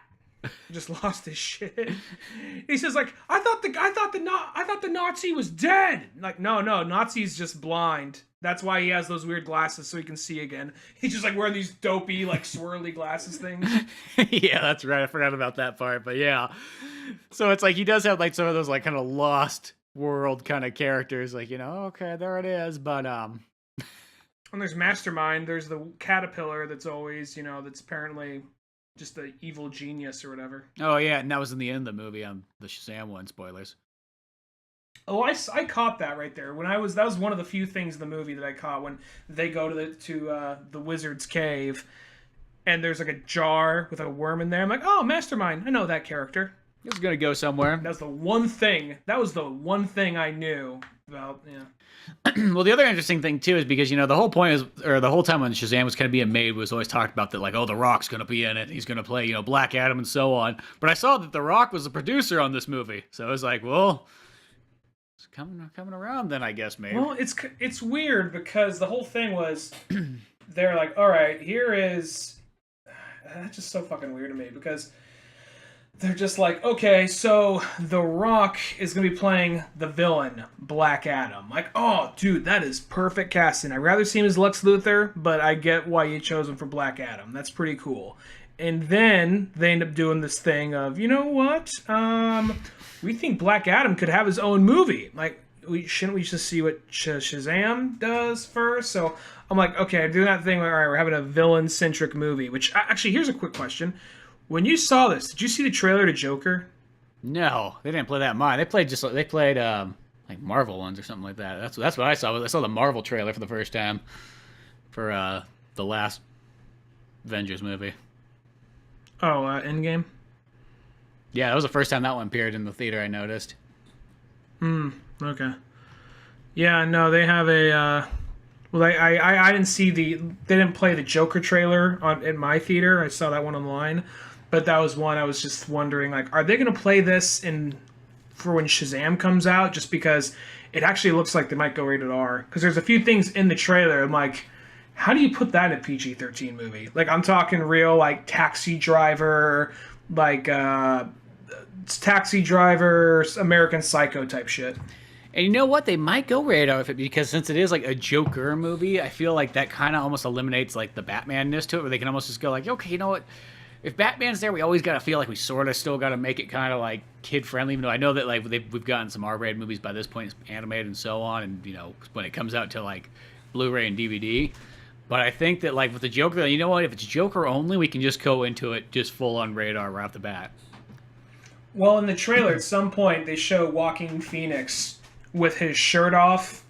Just lost his shit. He says like, I thought the Nazi was dead. Like, no, Nazi's just blind. That's why he has those weird glasses so he can see again. He's just like wearing these dopey, like swirly glasses things. Yeah, that's right. I forgot about that part, but yeah. So it's like he does have like some of those like kind of lost world kind of characters, like, okay, there it is. But And there's Mastermind. There's the caterpillar that's always, that's apparently just the evil genius or whatever. Oh yeah, and that was in the end of the movie on the Shazam one. Spoilers. Oh, I caught that right there. That was one of the few things in the movie that I caught when they go to the wizard's cave, and there's like a jar with a worm in there. I'm like, oh, Mastermind. I know that character. He was gonna go somewhere. That was the one thing I knew about. Yeah. Well, the other interesting thing too is because the whole point is, or the whole time when Shazam was kind of being made was always talked about that, like, oh, The Rock's gonna be in it, he's gonna play Black Adam and so on. But I saw that The Rock was the producer on this movie, so I was like, well, it's coming around then, I guess, maybe. Well, it's weird because the whole thing was they're like, all right, here is. That's just so fucking weird to me because. They're just like, okay, so The Rock is going to be playing the villain, Black Adam. Like, oh, dude, that is perfect casting. I'd rather see him as Lex Luthor, but I get why you chose him for Black Adam. That's pretty cool. And then they end up doing this thing of, you know what? We think Black Adam could have his own movie. Like, shouldn't we just see what Shazam does first? So I'm like, okay, I'm doing that thing where, all right, we're having a villain-centric movie. Which, actually, here's a quick question. When you saw this, did you see the trailer to Joker? No, they didn't play that mine. They played like Marvel ones or something like that. That's what I saw. I saw the Marvel trailer for the first time for the last Avengers movie. Oh, Endgame? Yeah, that was the first time that one appeared in the theater, I noticed. Okay. Yeah, no, they have a well, I didn't see they didn't play the Joker trailer in my theater. I saw that one online. But that was one I was just wondering, like, are they going to play this for when Shazam comes out? Just because it actually looks like they might go rated R. Because there's a few things in the trailer. I'm like, how do you put that in a PG-13 movie? Like, I'm talking real, like, Taxi Driver, like, Taxi Driver, American Psycho type shit. And you know what? They might go rated R with it because since it is like a Joker movie, I feel like that kind of almost eliminates like the Batman-ness to it, where they can almost just go like, okay, you know what? If Batman's there, we always got to feel like we sort of still got to make it kind of like kid-friendly, even though I know that like we've gotten some R-rated movies by this point, animated and so on, and when it comes out to like Blu-ray and DVD. But I think that like with the Joker, you know what? If it's Joker only, we can just go into it just full-on radar right off the bat. Well, in the trailer, at some point, they show Joaquin Phoenix with his shirt off,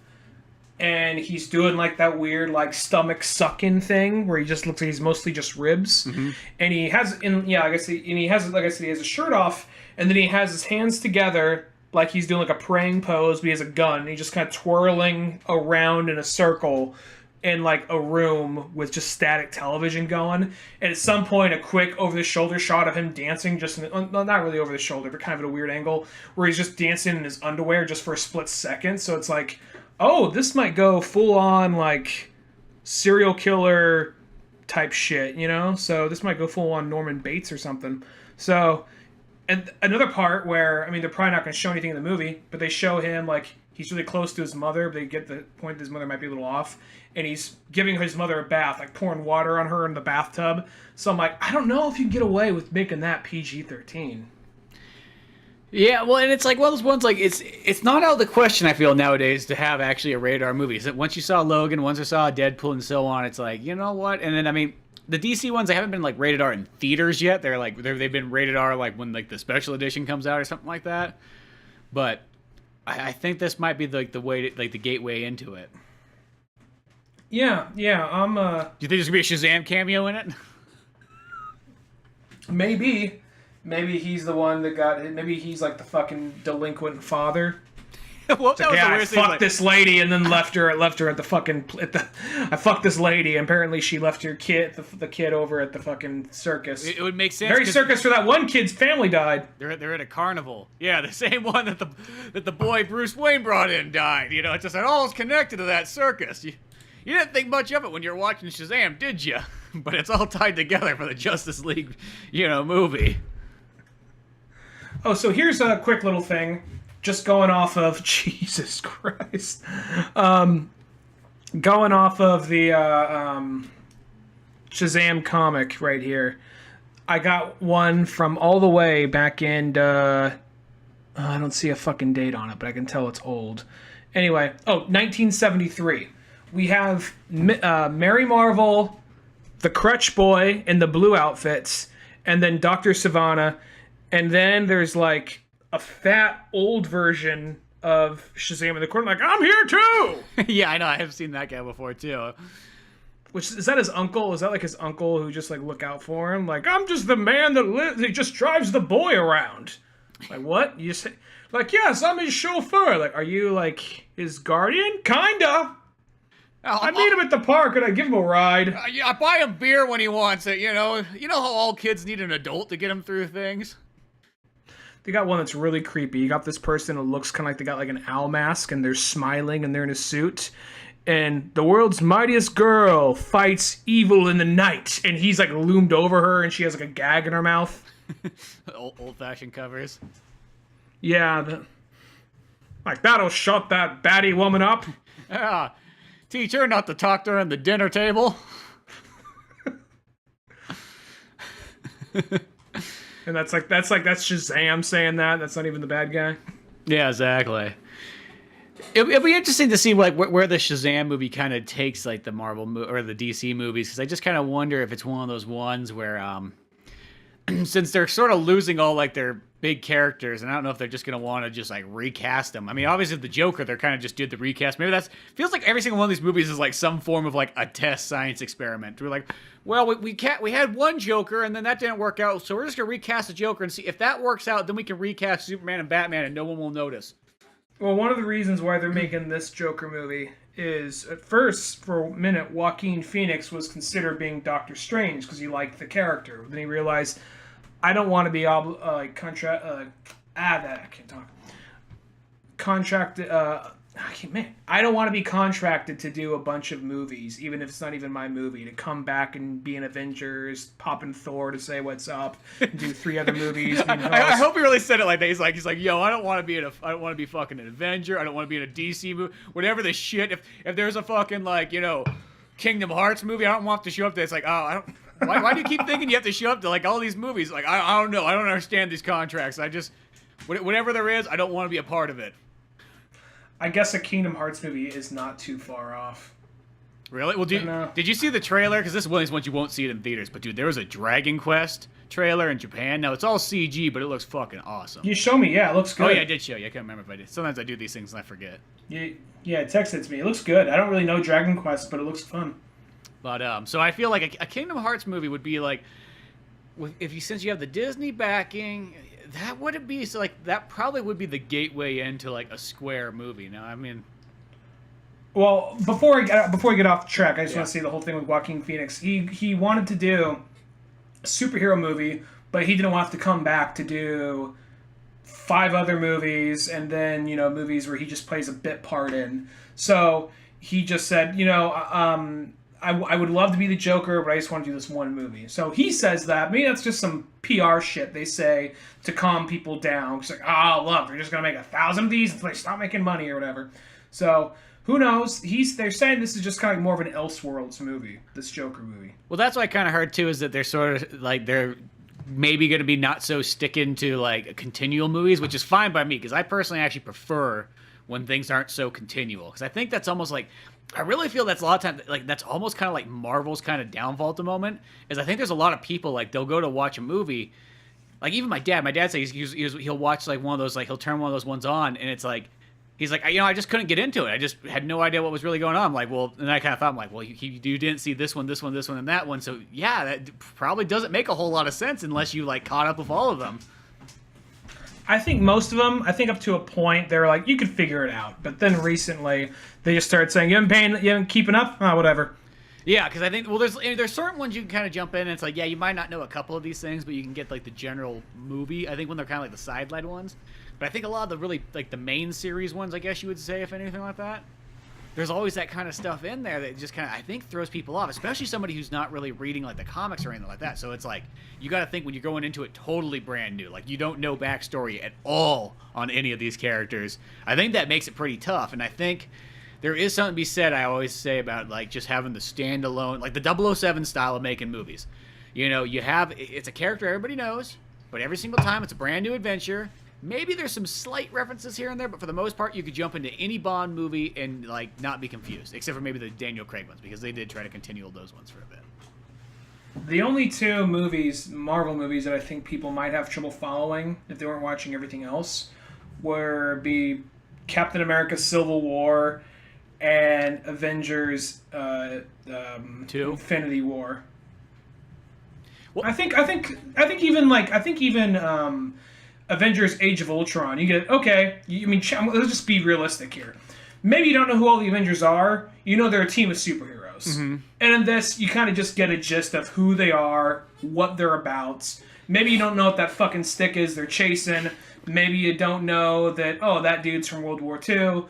and he's doing like that weird like stomach sucking thing where he just looks like he's mostly just ribs. Mm-hmm. And he has he has, like I said, he has his shirt off, and then he has his hands together like he's doing like a praying pose, but he has a gun, and he's just kind of twirling around in a circle in like a room with just static television going. And at some point, a quick over-the-shoulder shot of him dancing, not really over the shoulder, but kind of at a weird angle, where he's just dancing in his underwear just for a split second. So it's like, oh, this might go full-on like serial killer type shit, So this might go full-on Norman Bates or something. So, and another part where, I mean, they're probably not going to show anything in the movie, but they show him like he's really close to his mother, but they get the point that his mother might be a little off, and he's giving his mother a bath, like pouring water on her in the bathtub. So I'm like, I don't know if you can get away with making that PG-13. Yeah, well, and it's like one of those ones like it's not out of the question. I feel nowadays to have actually a rated R movie. Is that once you saw Logan, once I saw Deadpool, and so on, it's like you know what? And then I mean, the DC ones they haven't been like rated R in theaters yet. They've been rated R like when like the special edition comes out or something like that. But I think this might be like the way to, like the gateway into it. Yeah. I'm. Do you think there's gonna be a Shazam cameo in it? Maybe he's the one that got. Maybe he's like the fucking delinquent father. Well, It's like, yeah, I fucked this lady and then left her at the fucking. I fucked this lady. And apparently, she left her kid, the kid, over at the fucking circus. It would make sense. Very circus for that one kid's family died. They're at a carnival. Yeah, the same one that the boy Bruce Wayne brought in died. You know, it's just like all is connected to that circus. You didn't think much of it when you were watching Shazam, did you? But it's all tied together for the Justice League, movie. Oh, so here's a quick little thing. Just going off of Jesus Christ, going off of the Shazam comic right here. I got one from all the way back in. I don't see a fucking date on it, but I can tell it's old. Anyway, 1973. We have Mary Marvel, the Crutch Boy in the blue outfits, and then Dr. Savannah, and then there's like a fat old version of Shazam in the corner, like, I'm here too! Yeah, I know. I have seen that guy before, too. Which, is that his uncle? Is that like his uncle who just like look out for him? Like, I'm just the man that he just drives the boy around. Like, what? You say, like, yes, I'm his chauffeur. Like, are you like his guardian? Kinda. I meet him at the park and I give him a ride. I buy him beer when he wants it, You know how all kids need an adult to get them through things? They got one that's really creepy. You got this person who looks kind of like they got like an owl mask and they're smiling and they're in a suit. And the world's mightiest girl fights evil in the night. And he's like loomed over her and she has like a gag in her mouth. Old-fashioned covers. Yeah. Like, that'll shut that batty woman up. Ah, teach her not to talk to her at the dinner table. And that's Shazam saying that. That's not even the bad guy. Yeah, exactly. It'll be interesting to see like where the Shazam movie kind of takes like the Marvel or the DC movies, because I just kind of wonder if it's one of those ones where since they're sort of losing all like their big characters, and I don't know if they're just gonna want to just like recast them. I mean, obviously the Joker, they're kind of just did the recast. Maybe that's feels like every single one of these movies is like some form of like a test science experiment. We're like, well, we had one Joker and then that didn't work out, so we're just gonna recast the Joker and see if that works out. Then we can recast Superman and Batman, and no one will notice. Well, one of the reasons why they're making this Joker movie is, at first, for a minute, Joaquin Phoenix was considered being Doctor Strange because he liked the character. Then he realized, I don't want to be I can't talk. Contracted. I don't want to be contracted to do a bunch of movies, even if it's not even my movie. To come back and be an Avengers, pop in Thor to say what's up, and do 3 other movies. I hope he really said it like that. He's like, yo, I don't want to be fucking an Avenger. I don't want to be in a DC movie. Whatever the shit. If there's a fucking like Kingdom Hearts movie, I don't want to show up there. It's like, oh, I don't. Why do you keep thinking you have to show up to like all these movies? Like, I don't know. I don't understand these contracts. I just whatever there is, I don't want to be a part of it. I guess a Kingdom Hearts movie is not too far off. Really? Well, did you see the trailer? Because this is one of these ones you won't see it in theaters. But dude, there was a Dragon Quest trailer in Japan. Now it's all CG, but it looks fucking awesome. You show me, yeah, it looks good. Oh yeah, I did show you. I can't remember if I did. Sometimes I do these things and I forget. Yeah, text it to me. It looks good. I don't really know Dragon Quest, but it looks fun. But so I feel like a Kingdom Hearts movie would be like, since you have the Disney backing. That wouldn't be so like that probably would be the gateway into like a Square movie. Now, I mean, well, before we get off track, I just want to say the whole thing with Joaquin Phoenix. He wanted to do a superhero movie, but he didn't want to come back to do 5 other movies and then movies where he just plays a bit part in. So he just said, I would love to be the Joker, but I just want to do this one movie. So he says that. Maybe that's just some PR shit they say to calm people down. It's like, oh, look, they're just going to make 1,000 of these until they stop making money or whatever. So who knows? They're saying this is just kind of more of an Elseworlds movie, this Joker movie. Well, that's what I kind of heard, too, is that they're sort of like they're maybe going to be not so sticking to like continual movies, which is fine by me because I personally actually prefer when things aren't so continual, because I think that's almost like, I really feel that's a lot of times like that's almost kind of like Marvel's kind of downfall at the moment. Is I think there's a lot of people like they'll go to watch a movie, like even my dad says he'll watch like one of those, like he'll turn one of those ones on and it's like he's like, I just couldn't get into it. I just had no idea what was really going on. I'm like, well, and I kind of thought, I'm like, well, you didn't see this one, and that one. So yeah, that probably doesn't make a whole lot of sense unless you like caught up with all of them. I think most of them, I think up to a point, they're like, you could figure it out. But then recently, they just started saying, you haven't keeping up? Oh, whatever. Yeah, because I think, well, there's certain ones you can kind of jump in, and it's like, yeah, you might not know a couple of these things, but you can get, like, the general movie. I think when they're kind of like the sideline ones. But I think a lot of the really, like, the main series ones, I guess you would say, if anything like that, there's always that kind of stuff in there that just kind of, I think, throws people off, especially somebody who's not really reading, like, the comics or anything like that. So it's like, you got to think when you're going into it totally brand new. Like, you don't know backstory at all on any of these characters. I think that makes it pretty tough, and I think there is something to be said, I always say, about, like, just having the standalone, like, the 007 style of making movies. You know, it's a character everybody knows, but every single time it's a brand new adventure. Maybe there's some slight references here and there, but for the most part, you could jump into any Bond movie and, like, not be confused, except for maybe the Daniel Craig ones, because they did try to continue those ones for a bit. The only two movies, Marvel movies, that I think people might have trouble following if they weren't watching everything else be Captain America Civil War and Avengers 2? Infinity War. Well, I think even Avengers Age of Ultron, you get, okay, let's just be realistic here. Maybe you don't know who all the Avengers are. You know they're a team of superheroes. Mm-hmm. And in this, you kind of just get a gist of who they are, what they're about. Maybe you don't know what that fucking stick is they're chasing. Maybe you don't know that, oh, that dude's from World War II.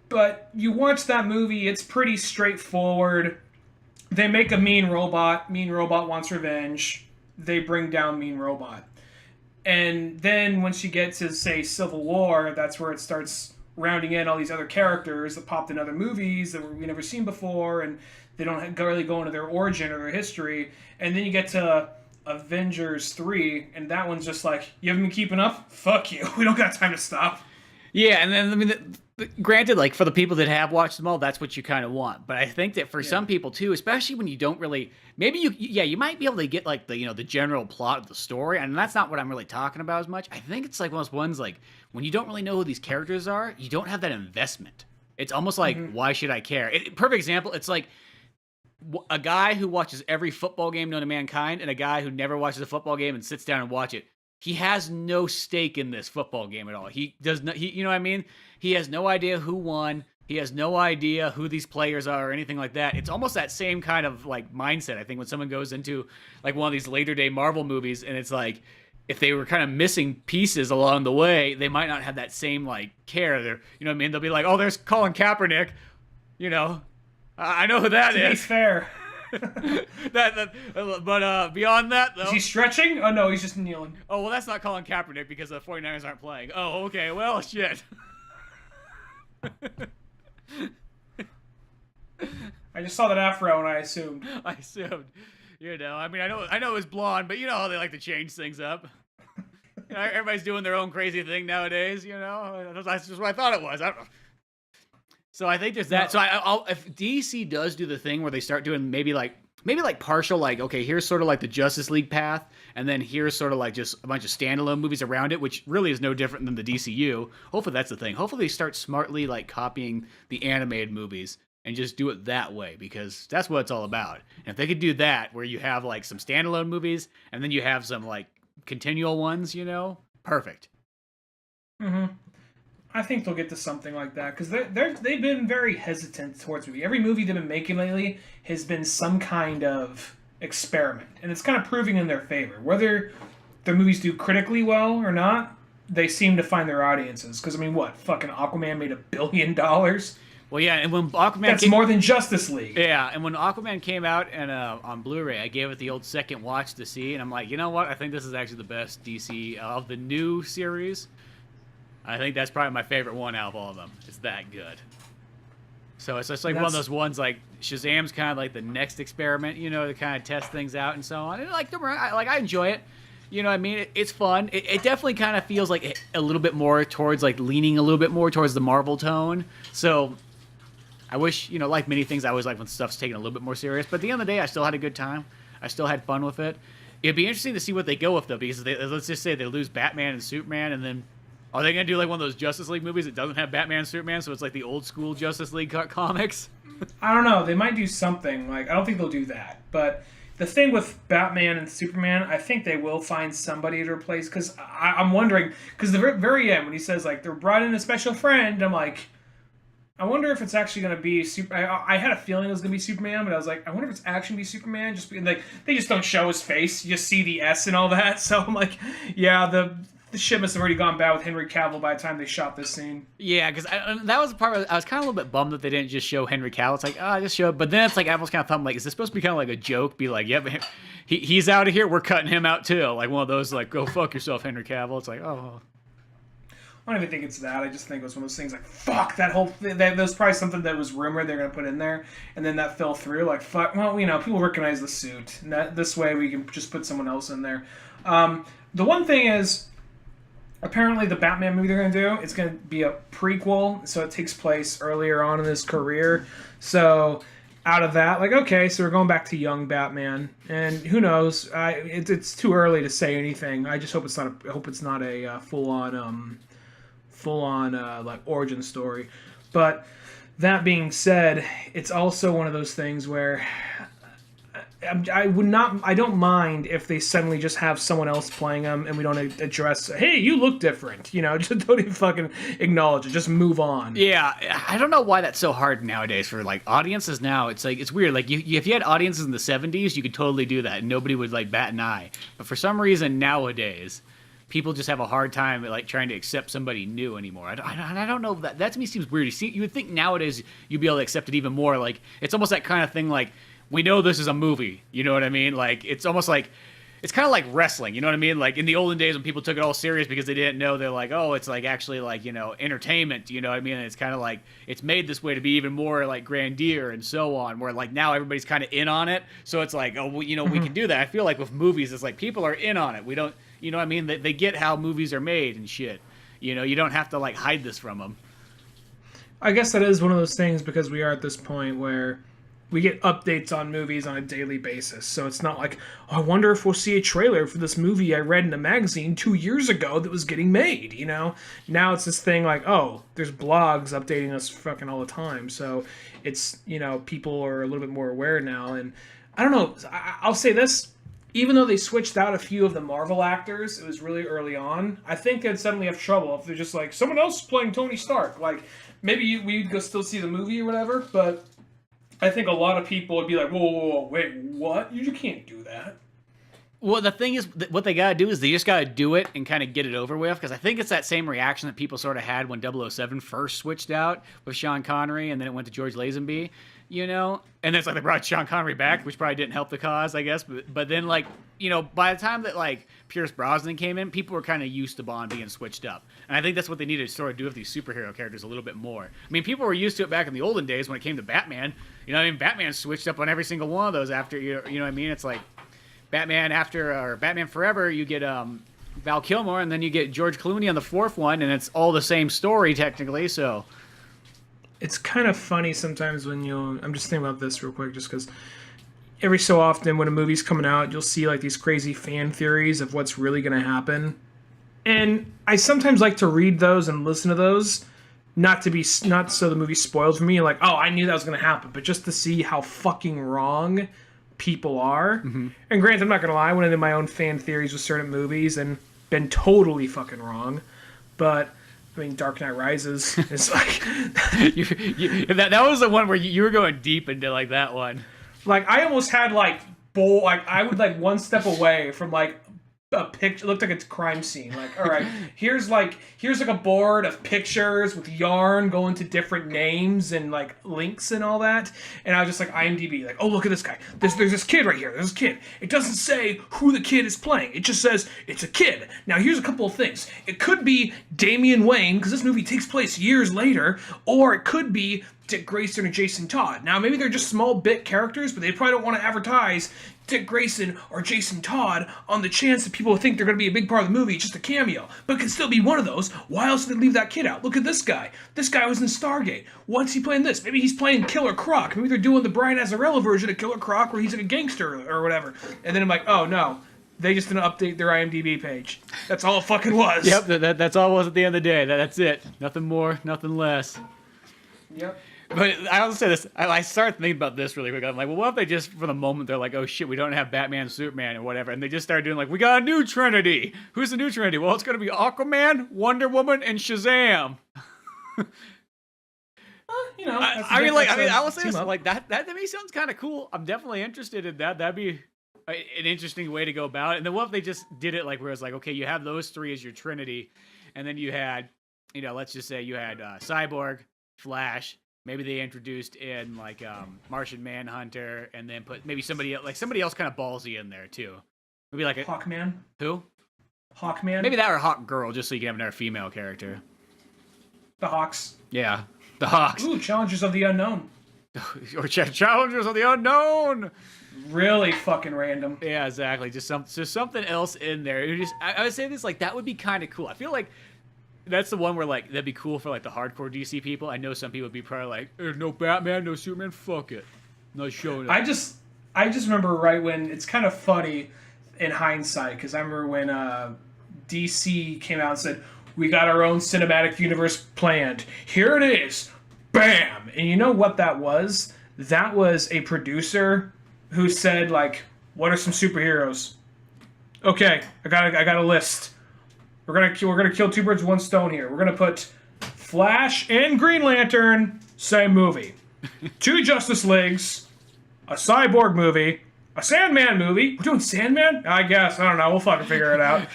But you watch that movie, it's pretty straightforward. They make a mean robot. Mean robot wants revenge. They bring down Mean Robot. And then once you get to, say, Civil War, that's where it starts rounding in all these other characters that popped in other movies that we've never seen before, and they don't really go into their origin or their history. And then you get to Avengers 3, and that one's just like, you haven't been keeping up? Fuck you. We don't got time to stop. Yeah, and then, granted, like, for the people that have watched them all, that's what you kind of want. But I think that for some people, too, especially when you don't really... Maybe you might be able to get, like, the general plot of the story, and that's not what I'm really talking about as much. I think it's, like, one of those ones, like, when you don't really know who these characters are, you don't have that investment. It's almost like, why should I care? Perfect example, it's like a guy who watches every football game known to mankind and a guy who never watches a football game and sits down and watch it. He has no stake in this football game at all. He does not. You know what I mean? He has no idea who won. He has no idea who these players are or anything like that. It's almost that same kind of like mindset. I think when someone goes into like one of these later day Marvel movies, and it's like if they were kind of missing pieces along the way, they might not have that same like care. They're, you know what I mean? They'll be like, oh, there's Colin Kaepernick. You know, I know who that is. To be fair. But beyond that, though... Is he stretching? Oh, no, he's just kneeling. Oh, well, that's not Colin Kaepernick because the 49ers aren't playing. Oh, okay, well, shit. I just saw that afro and I assumed. You know, I mean, I know it was blonde, but you know how they like to change things up. You know, everybody's doing their own crazy thing nowadays, you know? That's just what I thought it was. I don't know. So I think there's that. So if DC does do the thing where they start doing maybe like partial, like, okay, here's sort of like the Justice League path, and then here's sort of like just a bunch of standalone movies around it, which really is no different than the DCU. Hopefully that's the thing. Hopefully they start smartly like copying the animated movies and just do it that way, because that's what it's all about. And if they could do that, where you have like some standalone movies and then you have some like continual ones, you know, perfect. Mm-hmm. I think they'll get to something like that, because they've been very hesitant towards movie. Every movie they've been making lately has been some kind of experiment, and it's kind of proving in their favor. Whether their movies do critically well or not, they seem to find their audiences. Because, I mean, what? Fucking Aquaman made $1 billion? Well, yeah, and when Aquaman... That's more than Justice League. Yeah, and when Aquaman came out and on Blu-ray, I gave it the old second watch to see, and I'm like, you know what? I think this is actually the best DC of the new series. I think that's probably my favorite one out of all of them. It's that good. So it's just like one of those ones, like Shazam's kind of like the next experiment, you know, to kind of test things out and so on. And like I enjoy it. You know what I mean? It's fun. It definitely kind of feels like a little bit more towards, like, leaning a little bit more towards the Marvel tone. So I wish, like many things, I always like when stuff's taken a little bit more serious. But at the end of the day, I still had a good time. I still had fun with it. It'd be interesting to see what they go with, though, because let's just say they lose Batman and Superman, and then are they going to do like one of those Justice League movies that doesn't have Batman and Superman, so it's like the old school Justice League comics? I don't know. They might do something. Like, I don't think they'll do that. But the thing with Batman and Superman, I think they will find somebody to replace, because I'm wondering, because the very end, when he says, like, they're brought in a special friend, I'm like, I wonder if it's actually going to be I had a feeling it was going to be Superman, but I was like, I wonder if it's actually going to be Superman. Just because, like, they just don't show his face. You just see the S and all that. So I'm like, yeah, the ship must have already gone bad with Henry Cavill by the time they shot this scene. Yeah, because that was the part where I was kind of a little bit bummed that they didn't just show Henry Cavill. It's like, I just showed. But then it's like, I almost kind of thought, like, is this supposed to be kind of like a joke? Be like, yeah, but he's out of here. We're cutting him out too. Like one of those, like, go fuck yourself, Henry Cavill. It's like, oh. I don't even think it's that. I just think it was one of those things like, fuck, that whole thing. That was probably something that was rumored they're going to put in there, and then that fell through. Like, fuck, well, people recognize the suit. And this way we can just put someone else in there. The one thing is, apparently the Batman movie they're going to do, it's going to be a prequel, so it takes place earlier on in his career. So out of that, like, okay, so we're going back to young Batman, and who knows? It's too early to say anything. I just hope it's not a full on like origin story. But that being said, it's also one of those things where I don't mind if they suddenly just have someone else playing them and we don't address, hey, you look different, just don't even fucking acknowledge it, just move on. Yeah, I don't know why that's so hard nowadays for like audiences now. It's like, it's weird. Like if you had audiences in the 70s, you could totally do that and nobody would like bat an eye. But for some reason nowadays, people just have a hard time like trying to accept somebody new anymore. I don't know, that to me seems weird. You would think nowadays you'd be able to accept it even more. Like it's almost that kind of thing. Like we know this is a movie. You know what I mean? Like it's almost like it's kind of like wrestling. You know what I mean? Like in the olden days when people took it all serious because they didn't know, they're like, oh, it's like actually like entertainment. You know what I mean? And it's kind of like it's made this way to be even more like grandeur and so on. Where like now everybody's kind of in on it. So it's like, oh, well, we can do that. I feel like with movies, it's like people are in on it. We don't. You know what I mean? They get how movies are made and shit. You don't have to, like, hide this from them. I guess that is one of those things because we are at this point where we get updates on movies on a daily basis. So it's not like, oh, I wonder if we'll see a trailer for this movie I read in a magazine 2 years ago that was getting made, Now it's this thing like, oh, there's blogs updating us fucking all the time. So it's, people are a little bit more aware now. And I don't know. I'll say this. Even though they switched out a few of the Marvel actors, it was really early on, I think they'd suddenly have trouble if they're just like, someone else is playing Tony Stark. Like, maybe we'd go still see the movie or whatever, but I think a lot of people would be like, whoa, wait, what? You can't do that. Well, the thing is, what they got to do is they just got to do it and kind of get it over with, because I think it's that same reaction that people sort of had when 007 first switched out with Sean Connery, and then it went to George Lazenby, and then it's like they brought Sean Connery back, which probably didn't help the cause, I guess, but then, like, by the time that, like, Pierce Brosnan came in, people were kind of used to Bond being switched up, and I think that's what they needed to sort of do with these superhero characters a little bit more. I mean, people were used to it back in the olden days when it came to Batman, Batman switched up on every single one of those after, you know what I mean? It's like, Batman Forever, you get Val Kilmer, and then you get George Clooney on the fourth one, and it's all the same story technically. So it's kind of funny sometimes when I'm just thinking about this real quick, just because every so often when a movie's coming out, you'll see like these crazy fan theories of what's really going to happen, and I sometimes like to read those and listen to those, not so the movie's spoiled for me. Like, oh, I knew that was going to happen, but just to see how fucking wrong people are. Mm-hmm. And granted, I'm not gonna lie, I went into my own fan theories with certain movies and been totally fucking wrong. But I mean, Dark Knight Rises is like that was the one where you were going deep into like that one. Like I almost had like I would like one step away from like a picture. It looked like it's a crime scene. Like, all right, here's like a board of pictures with yarn going to different names and like links and all that. And I was just like IMDb, like, oh, look at this guy. There's this kid right here. There's this kid. It doesn't say who the kid is playing. It just says it's a kid. Now here's a couple of things. It could be Damian Wayne because this movie takes place years later, or it could be Dick Grayson or Jason Todd. Now maybe they're just small bit characters, but they probably don't want to advertise Dick Grayson or Jason Todd on the chance that people think they're going to be a big part of the movie, just a cameo, but can still be one of those. Why else did they leave that kid out? Look at this guy. This guy was in Stargate. What's he playing this? Maybe he's playing Killer Croc. Maybe they're doing the Brian Azzarello version of Killer Croc where he's like a gangster or whatever. And then I'm like, oh no, they just didn't update their IMDb page. That's all it fucking was. Yep, that's all it was at the end of the day. That's it. Nothing more, nothing less. Yep. But I also say this, I started thinking about this really quick. I'm like, well, what if they just, for the moment, they're like, oh shit, we don't have Batman, Superman, or whatever. And they just started doing like, we got a new Trinity. Who's the new Trinity? Well, it's going to be Aquaman, Wonder Woman, and Shazam. You know, I will say this, like, that to me sounds kind of cool. I'm definitely interested in that. That'd be an interesting way to go about it. And then what if they just did it like where it's like, okay, you have those three as your Trinity, and then you had, you know, let's just say you had Cyborg, Flash. Maybe they introduced in like Martian Manhunter, and then put maybe somebody else kind of ballsy in there too. Maybe like a Hawkman. Who? Hawkman. Maybe that or Hawk Girl, just so you can have another female character. The Hawks. Yeah, the Hawks. Ooh, Challengers of the Unknown. Or Challengers of the Unknown. Really fucking random. Yeah, exactly. Just something else in there. I would say this, like, that would be kind of cool. I feel like that's the one where, like, that'd be cool for, like, the hardcore DC people. I know some people would be probably like, there's no Batman, no Superman, fuck it. No showing up. I just remember right when, it's kind of funny in hindsight, because I remember when DC came out and said, we got our own cinematic universe planned. Here it is. Bam! And you know what that was? That was a producer who said, like, what are some superheroes? Okay, I got a list. We're gonna kill two birds with one stone here. We're gonna put Flash and Green Lantern, same movie. Two Justice Leagues, a Cyborg movie, a Sandman movie. We're doing Sandman? I guess. I don't know. We'll fucking figure it out.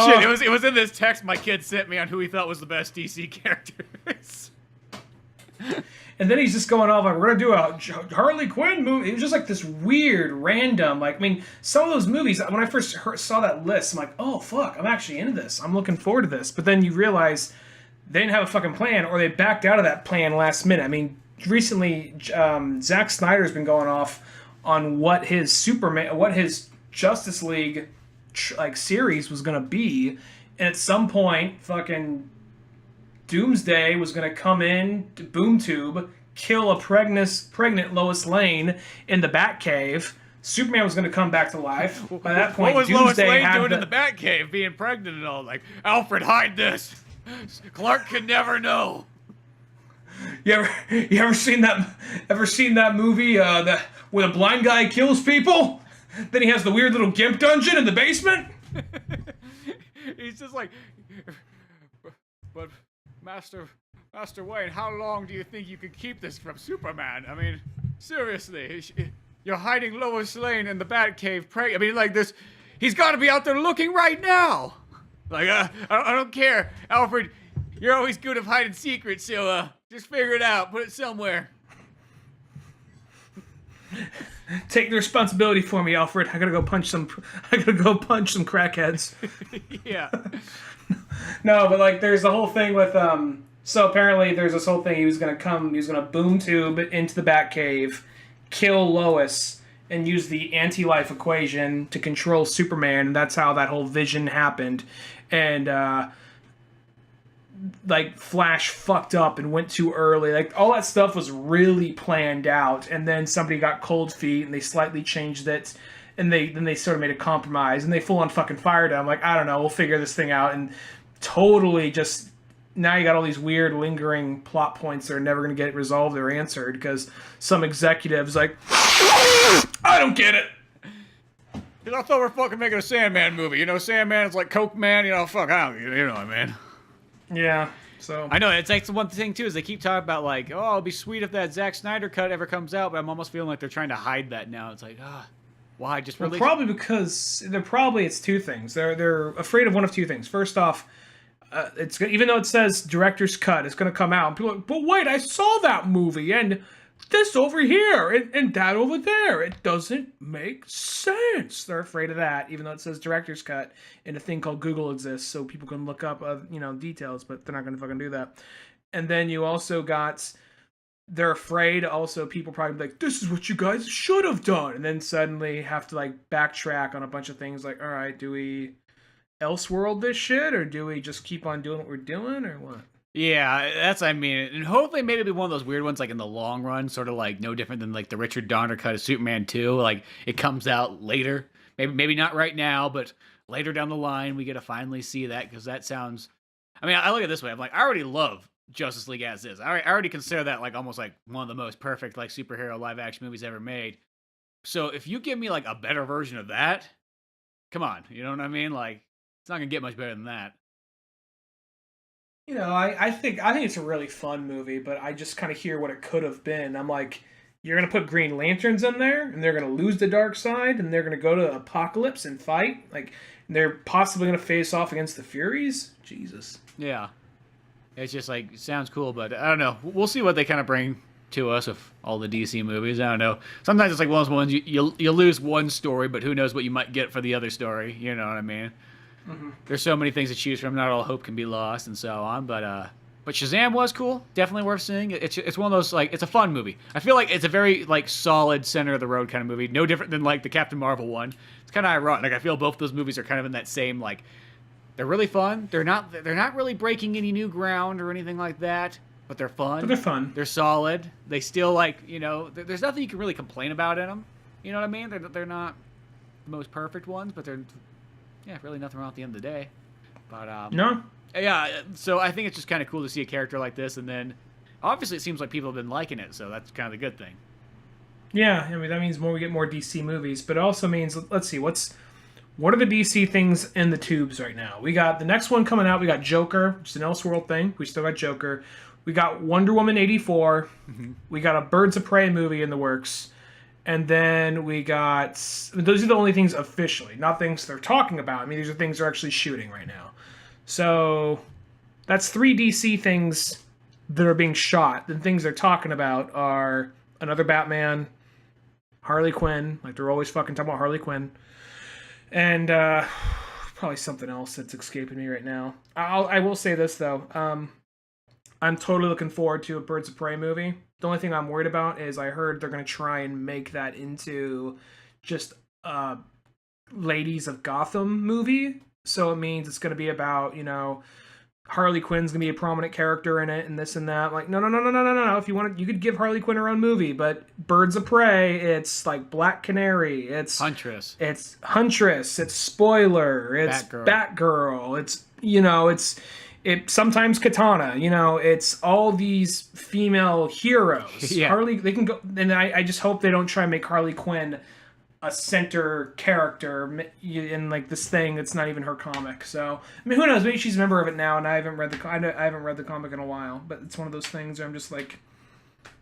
Shit, it was in this text my kid sent me on who he thought was the best DC characters. And then he's just going off like, we're going to do a Harley Quinn movie. It was just like this weird, random, like, I mean, some of those movies, when I first saw that list, I'm like, oh, fuck, I'm actually into this. I'm looking forward to this. But then you realize they didn't have a fucking plan, or they backed out of that plan last minute. I mean, recently, Zack Snyder's been going off on what his Justice League, like, series was going to be. And at some point, fucking Doomsday was going to come in to Boom Tube, kill a pregnant Lois Lane in the Batcave. Superman was going to come back to life. By that point, what was Doomsday Lois Lane doing in the Batcave, being pregnant and all? Like, Alfred, hide this. Clark can never know. You ever seen that movie where the blind guy kills people? Then he has the weird little gimp dungeon in the basement. He's just like, but Master Wayne, how long do you think you could keep this from Superman? I mean, seriously, you're hiding Lois Lane in the Batcave. I mean, like this, he's got to be out there looking right now. Like, I don't care, Alfred. You're always good at hiding secrets, so just figure it out. Put it somewhere. Take the responsibility for me, Alfred. I gotta go punch some crackheads. Yeah. No, but like, there's the whole thing with so apparently there's this whole thing. He was gonna boom tube into the Batcave, kill Lois, and use the anti-life equation to control Superman, and that's how that whole vision happened. And like, Flash fucked up and went too early. Like, all that stuff was really planned out, and then somebody got cold feet and they slightly changed it, and they sort of made a compromise, and they full on fucking fired him. Like, I don't know, we'll figure this thing out. And totally just, now you got all these weird lingering plot points that are never going to get resolved or answered because some executive's like, I don't get it. Because I thought we were fucking making a Sandman movie. You know, Sandman is like Coke Man. You know, fuck, I don't, you know what I mean. Yeah, so I know it's like the one thing too is they keep talking about like, oh, it'd be sweet if that Zack Snyder cut ever comes out, but I'm almost feeling like they're trying to hide that now. It's like, why? Just release? Well, probably because it's two things. They're afraid of one of two things. First off, it's even though it says director's cut, it's going to come out. And people are like, but wait, I saw that movie and this over here and that over there. It doesn't make sense. They're afraid of that, even though it says director's cut, and a thing called Google exists, so people can look up details, but they're not going to fucking do that. And then you also got they're afraid. Also, people probably be like, this is what you guys should have done. And then suddenly have to like backtrack on a bunch of things like, all right, do we Elseworld this shit, or do we just keep on doing what we're doing, or what? Yeah, that's I mean, and hopefully maybe it'll be one of those weird ones like in the long run, sort of like no different than like the Richard Donner cut of Superman 2. Like it comes out later, maybe not right now, but later down the line we get to finally see that, because that sounds. I mean, I look at it this way. I'm like, I already love Justice League as is. I already consider that like almost like one of the most perfect like superhero live action movies ever made. So if you give me like a better version of that, come on, you know what I mean? Like it's not gonna get much better than that. You know, I think it's a really fun movie, but I just kind of hear what it could have been. I'm like, you're gonna put Green Lanterns in there, and they're gonna lose the dark side, and they're gonna go to Apocalypse and fight. Like, they're possibly gonna face off against the Furies. Jesus. Yeah, it's just like it sounds cool, but I don't know. We'll see what they kind of bring to us with all the DC movies. I don't know. Sometimes it's like one of those ones you lose one story, but who knows what you might get for the other story. You know what I mean? Mm-hmm. There's so many things to choose from. Not all hope can be lost, and so on. But Shazam was cool. Definitely worth seeing. It's one of those like it's a fun movie. I feel like it's a very like solid center of the road kind of movie. No different than like the Captain Marvel one. It's kind of ironic. Like I feel both those movies are kind of in that same like they're really fun. They're not really breaking any new ground or anything like that. But they're fun. But they're fun. They're solid. They still like there's nothing you can really complain about in them. You know what I mean? They're not the most perfect ones, but they're. Yeah, really nothing wrong at the end of the day. But no. Yeah, so I think it's just kind of cool to see a character like this, and then obviously it seems like people have been liking it, so that's kind of the good thing. Yeah, I mean that means we get more DC movies, but it also means let's see what are the DC things in the tubes right now? We got the next one coming out. We got Joker, which is an Elseworld thing. We still got Joker. We got Wonder Woman 84. Mm-hmm. We got a Birds of Prey movie in the works. And then we got... Those are the only things officially, not things they're talking about. I mean, these are things they're actually shooting right now. So that's 3 DC things that are being shot. The things they're talking about are another Batman, Harley Quinn. Like, they're always fucking talking about Harley Quinn. And probably something else that's escaping me right now. I will say this, though. I'm totally looking forward to a Birds of Prey movie. The only thing I'm worried about is I heard they're going to try and make that into just a Ladies of Gotham movie. So it means it's going to be about, Harley Quinn's going to be a prominent character in it and this and that. Like, no. If you want, you could give Harley Quinn her own movie, but Birds of Prey, it's like Black Canary. It's Huntress. It's Huntress. It's Spoiler. It's Batgirl. It's sometimes Katana, it's all these female heroes. Yeah. Harley, they can go, and I just hope they don't try and make Harley Quinn a center character in like this thing that's not even her comic. So I mean, who knows? Maybe she's a member of it now, and I haven't read the comic in a while. But it's one of those things where I'm just like,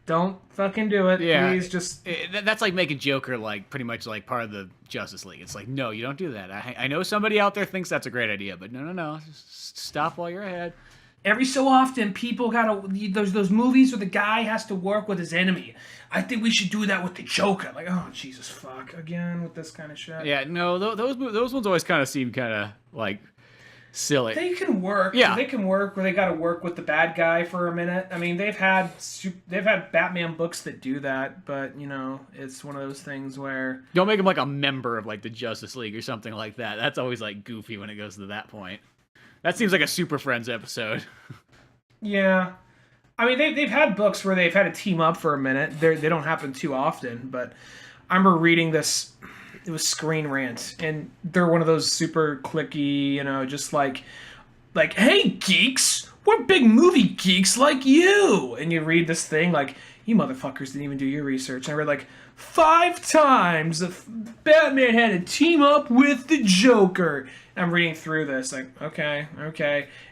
don't fucking do it. Yeah, please. Just that's like making Joker like pretty much like part of the Justice League. It's like, no, you don't do that. I know somebody out there thinks that's a great idea, but no. Just stop while you're ahead. Every so often, people there's those movies where the guy has to work with his enemy. I think we should do that with the Joker. Like, oh Jesus fuck, again with this kind of shit. Yeah, no, those ones always kind of seem kind of like silly. They can work. Yeah, they can work where they got to work with the bad guy for a minute. I mean, they've had Batman books that do that, but it's one of those things where don't make him like a member of like the Justice League or something like that. That's always like goofy when it goes to that point. That seems like a Super Friends episode. Yeah. I mean, they've had books where they've had to team up for a minute. They don't happen too often, but I remember reading this. It was Screen Rant, and they're one of those super clicky, just like, hey, geeks, we're big movie geeks like you. And you read this thing like, you motherfuckers didn't even do your research. And I read like 5 times that Batman had to team up with the Joker. I'm reading through this, like, okay.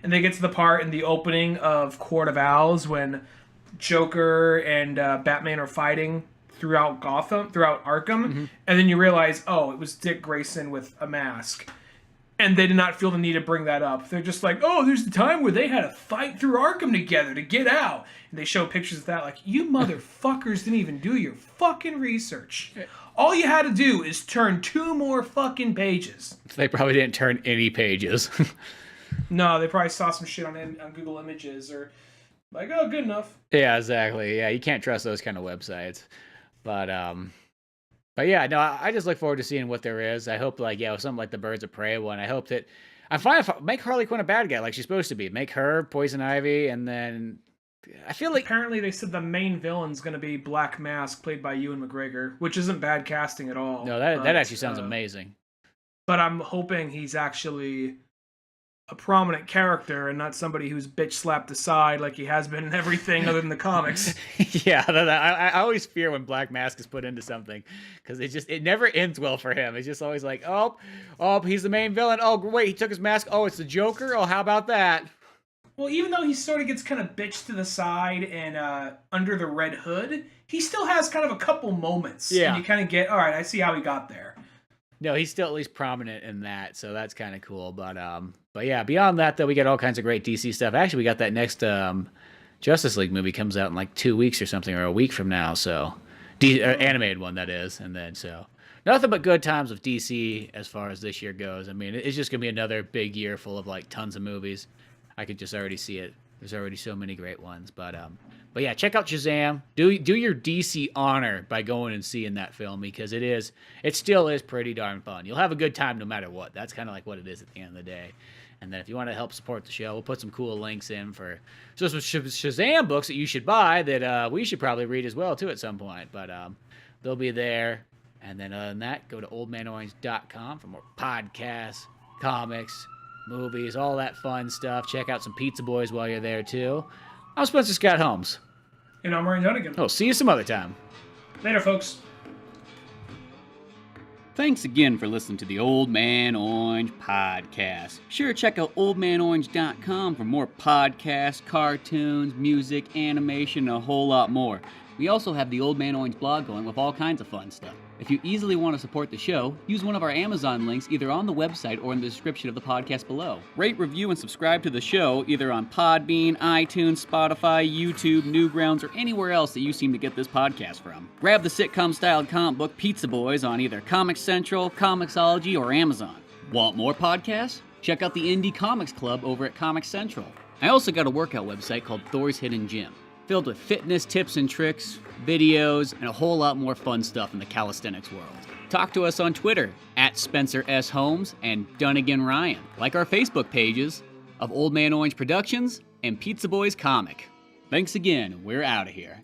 And they get to the part in the opening of Court of Owls when Joker and Batman are fighting throughout Arkham, mm-hmm. And then you realize, oh, it was Dick Grayson with a mask. And they did not feel the need to bring that up. They're just like, oh, there's the time where they had to fight through Arkham together to get out. And they show pictures of that, like, you motherfuckers didn't even do your fucking research. All you had to do is turn 2 more fucking pages. They probably didn't turn any pages. No, they probably saw some shit on Google Images or Like, oh, good enough. Yeah, exactly. Yeah, you can't trust those kind of websites. But yeah, no, I just look forward to seeing what there is. I hope, like, yeah, something like the Birds of Prey one. I hope that I'm fine if make Harley Quinn a bad guy like she's supposed to be. Make her Poison Ivy, and then I feel like apparently they said the main villain's going to be Black Mask, played by Ewan McGregor, which isn't bad casting at all. no, that actually sounds amazing. But I'm hoping he's actually a prominent character and not somebody who's bitch slapped aside like he has been in everything other than the comics. Yeah, I always fear when Black Mask is put into something because it never ends well for him. It's just always like, oh, he's the main villain. Oh, wait, he took his mask. Oh, it's the Joker. Oh, how about that? Well, even though he sort of gets kind of bitched to the side and under the Red Hood, he still has kind of a couple moments. Yeah. And you kind of get, all right, I see how he got there. No, he's still at least prominent in that, so that's kind of cool. But yeah, beyond that, though, we get all kinds of great DC stuff. Actually, we got that next Justice League movie comes out in like 2 weeks or something, or a week from now. So, animated one that is, and then so nothing but good times with DC as far as this year goes. I mean, it's just gonna be another big year full of like tons of movies. I could just already see it. There's already so many great ones. But yeah, check out Shazam. Do your DC honor by going and seeing that film because it still is pretty darn fun. You'll have a good time no matter what. That's kind of like what it is at the end of the day. And then if you want to help support the show, we'll put some cool links in for some Shazam books that you should buy that we should probably read as well too at some point. But they'll be there. And then other than that, go to oldmanorange.com for more podcasts, comics, movies, all that fun stuff. Check out some Pizza Boys while you're there too. I'm Spencer Scott Holmes. And I'm Ryan Dunigan. Oh, see you some other time. Later, folks. Thanks again for listening to the Old Man Orange podcast. Sure, check out oldmanorange.com for more podcasts, cartoons, music, animation, and a whole lot more. We also have the Old Man Orange blog going with all kinds of fun stuff. If you easily want to support the show, use one of our Amazon links either on the website or in the description of the podcast below. Rate, review, and subscribe to the show either on Podbean, iTunes, Spotify, YouTube, Newgrounds, or anywhere else that you seem to get this podcast from. Grab the sitcom-styled comic book Pizza Boys on either Comix Central, Comixology, or Amazon. Want more podcasts? Check out the Indie Comics Club over at Comix Central. I also got a workout website called Thor's Hidden Gym, filled with fitness tips and tricks, videos, and a whole lot more fun stuff in the calisthenics world. Talk to us on Twitter at Spencer S. Holmes and Dunigan Ryan. Like our Facebook pages of Old Man Orange Productions and Pizza Boys Comic. Thanks again, we're out of here.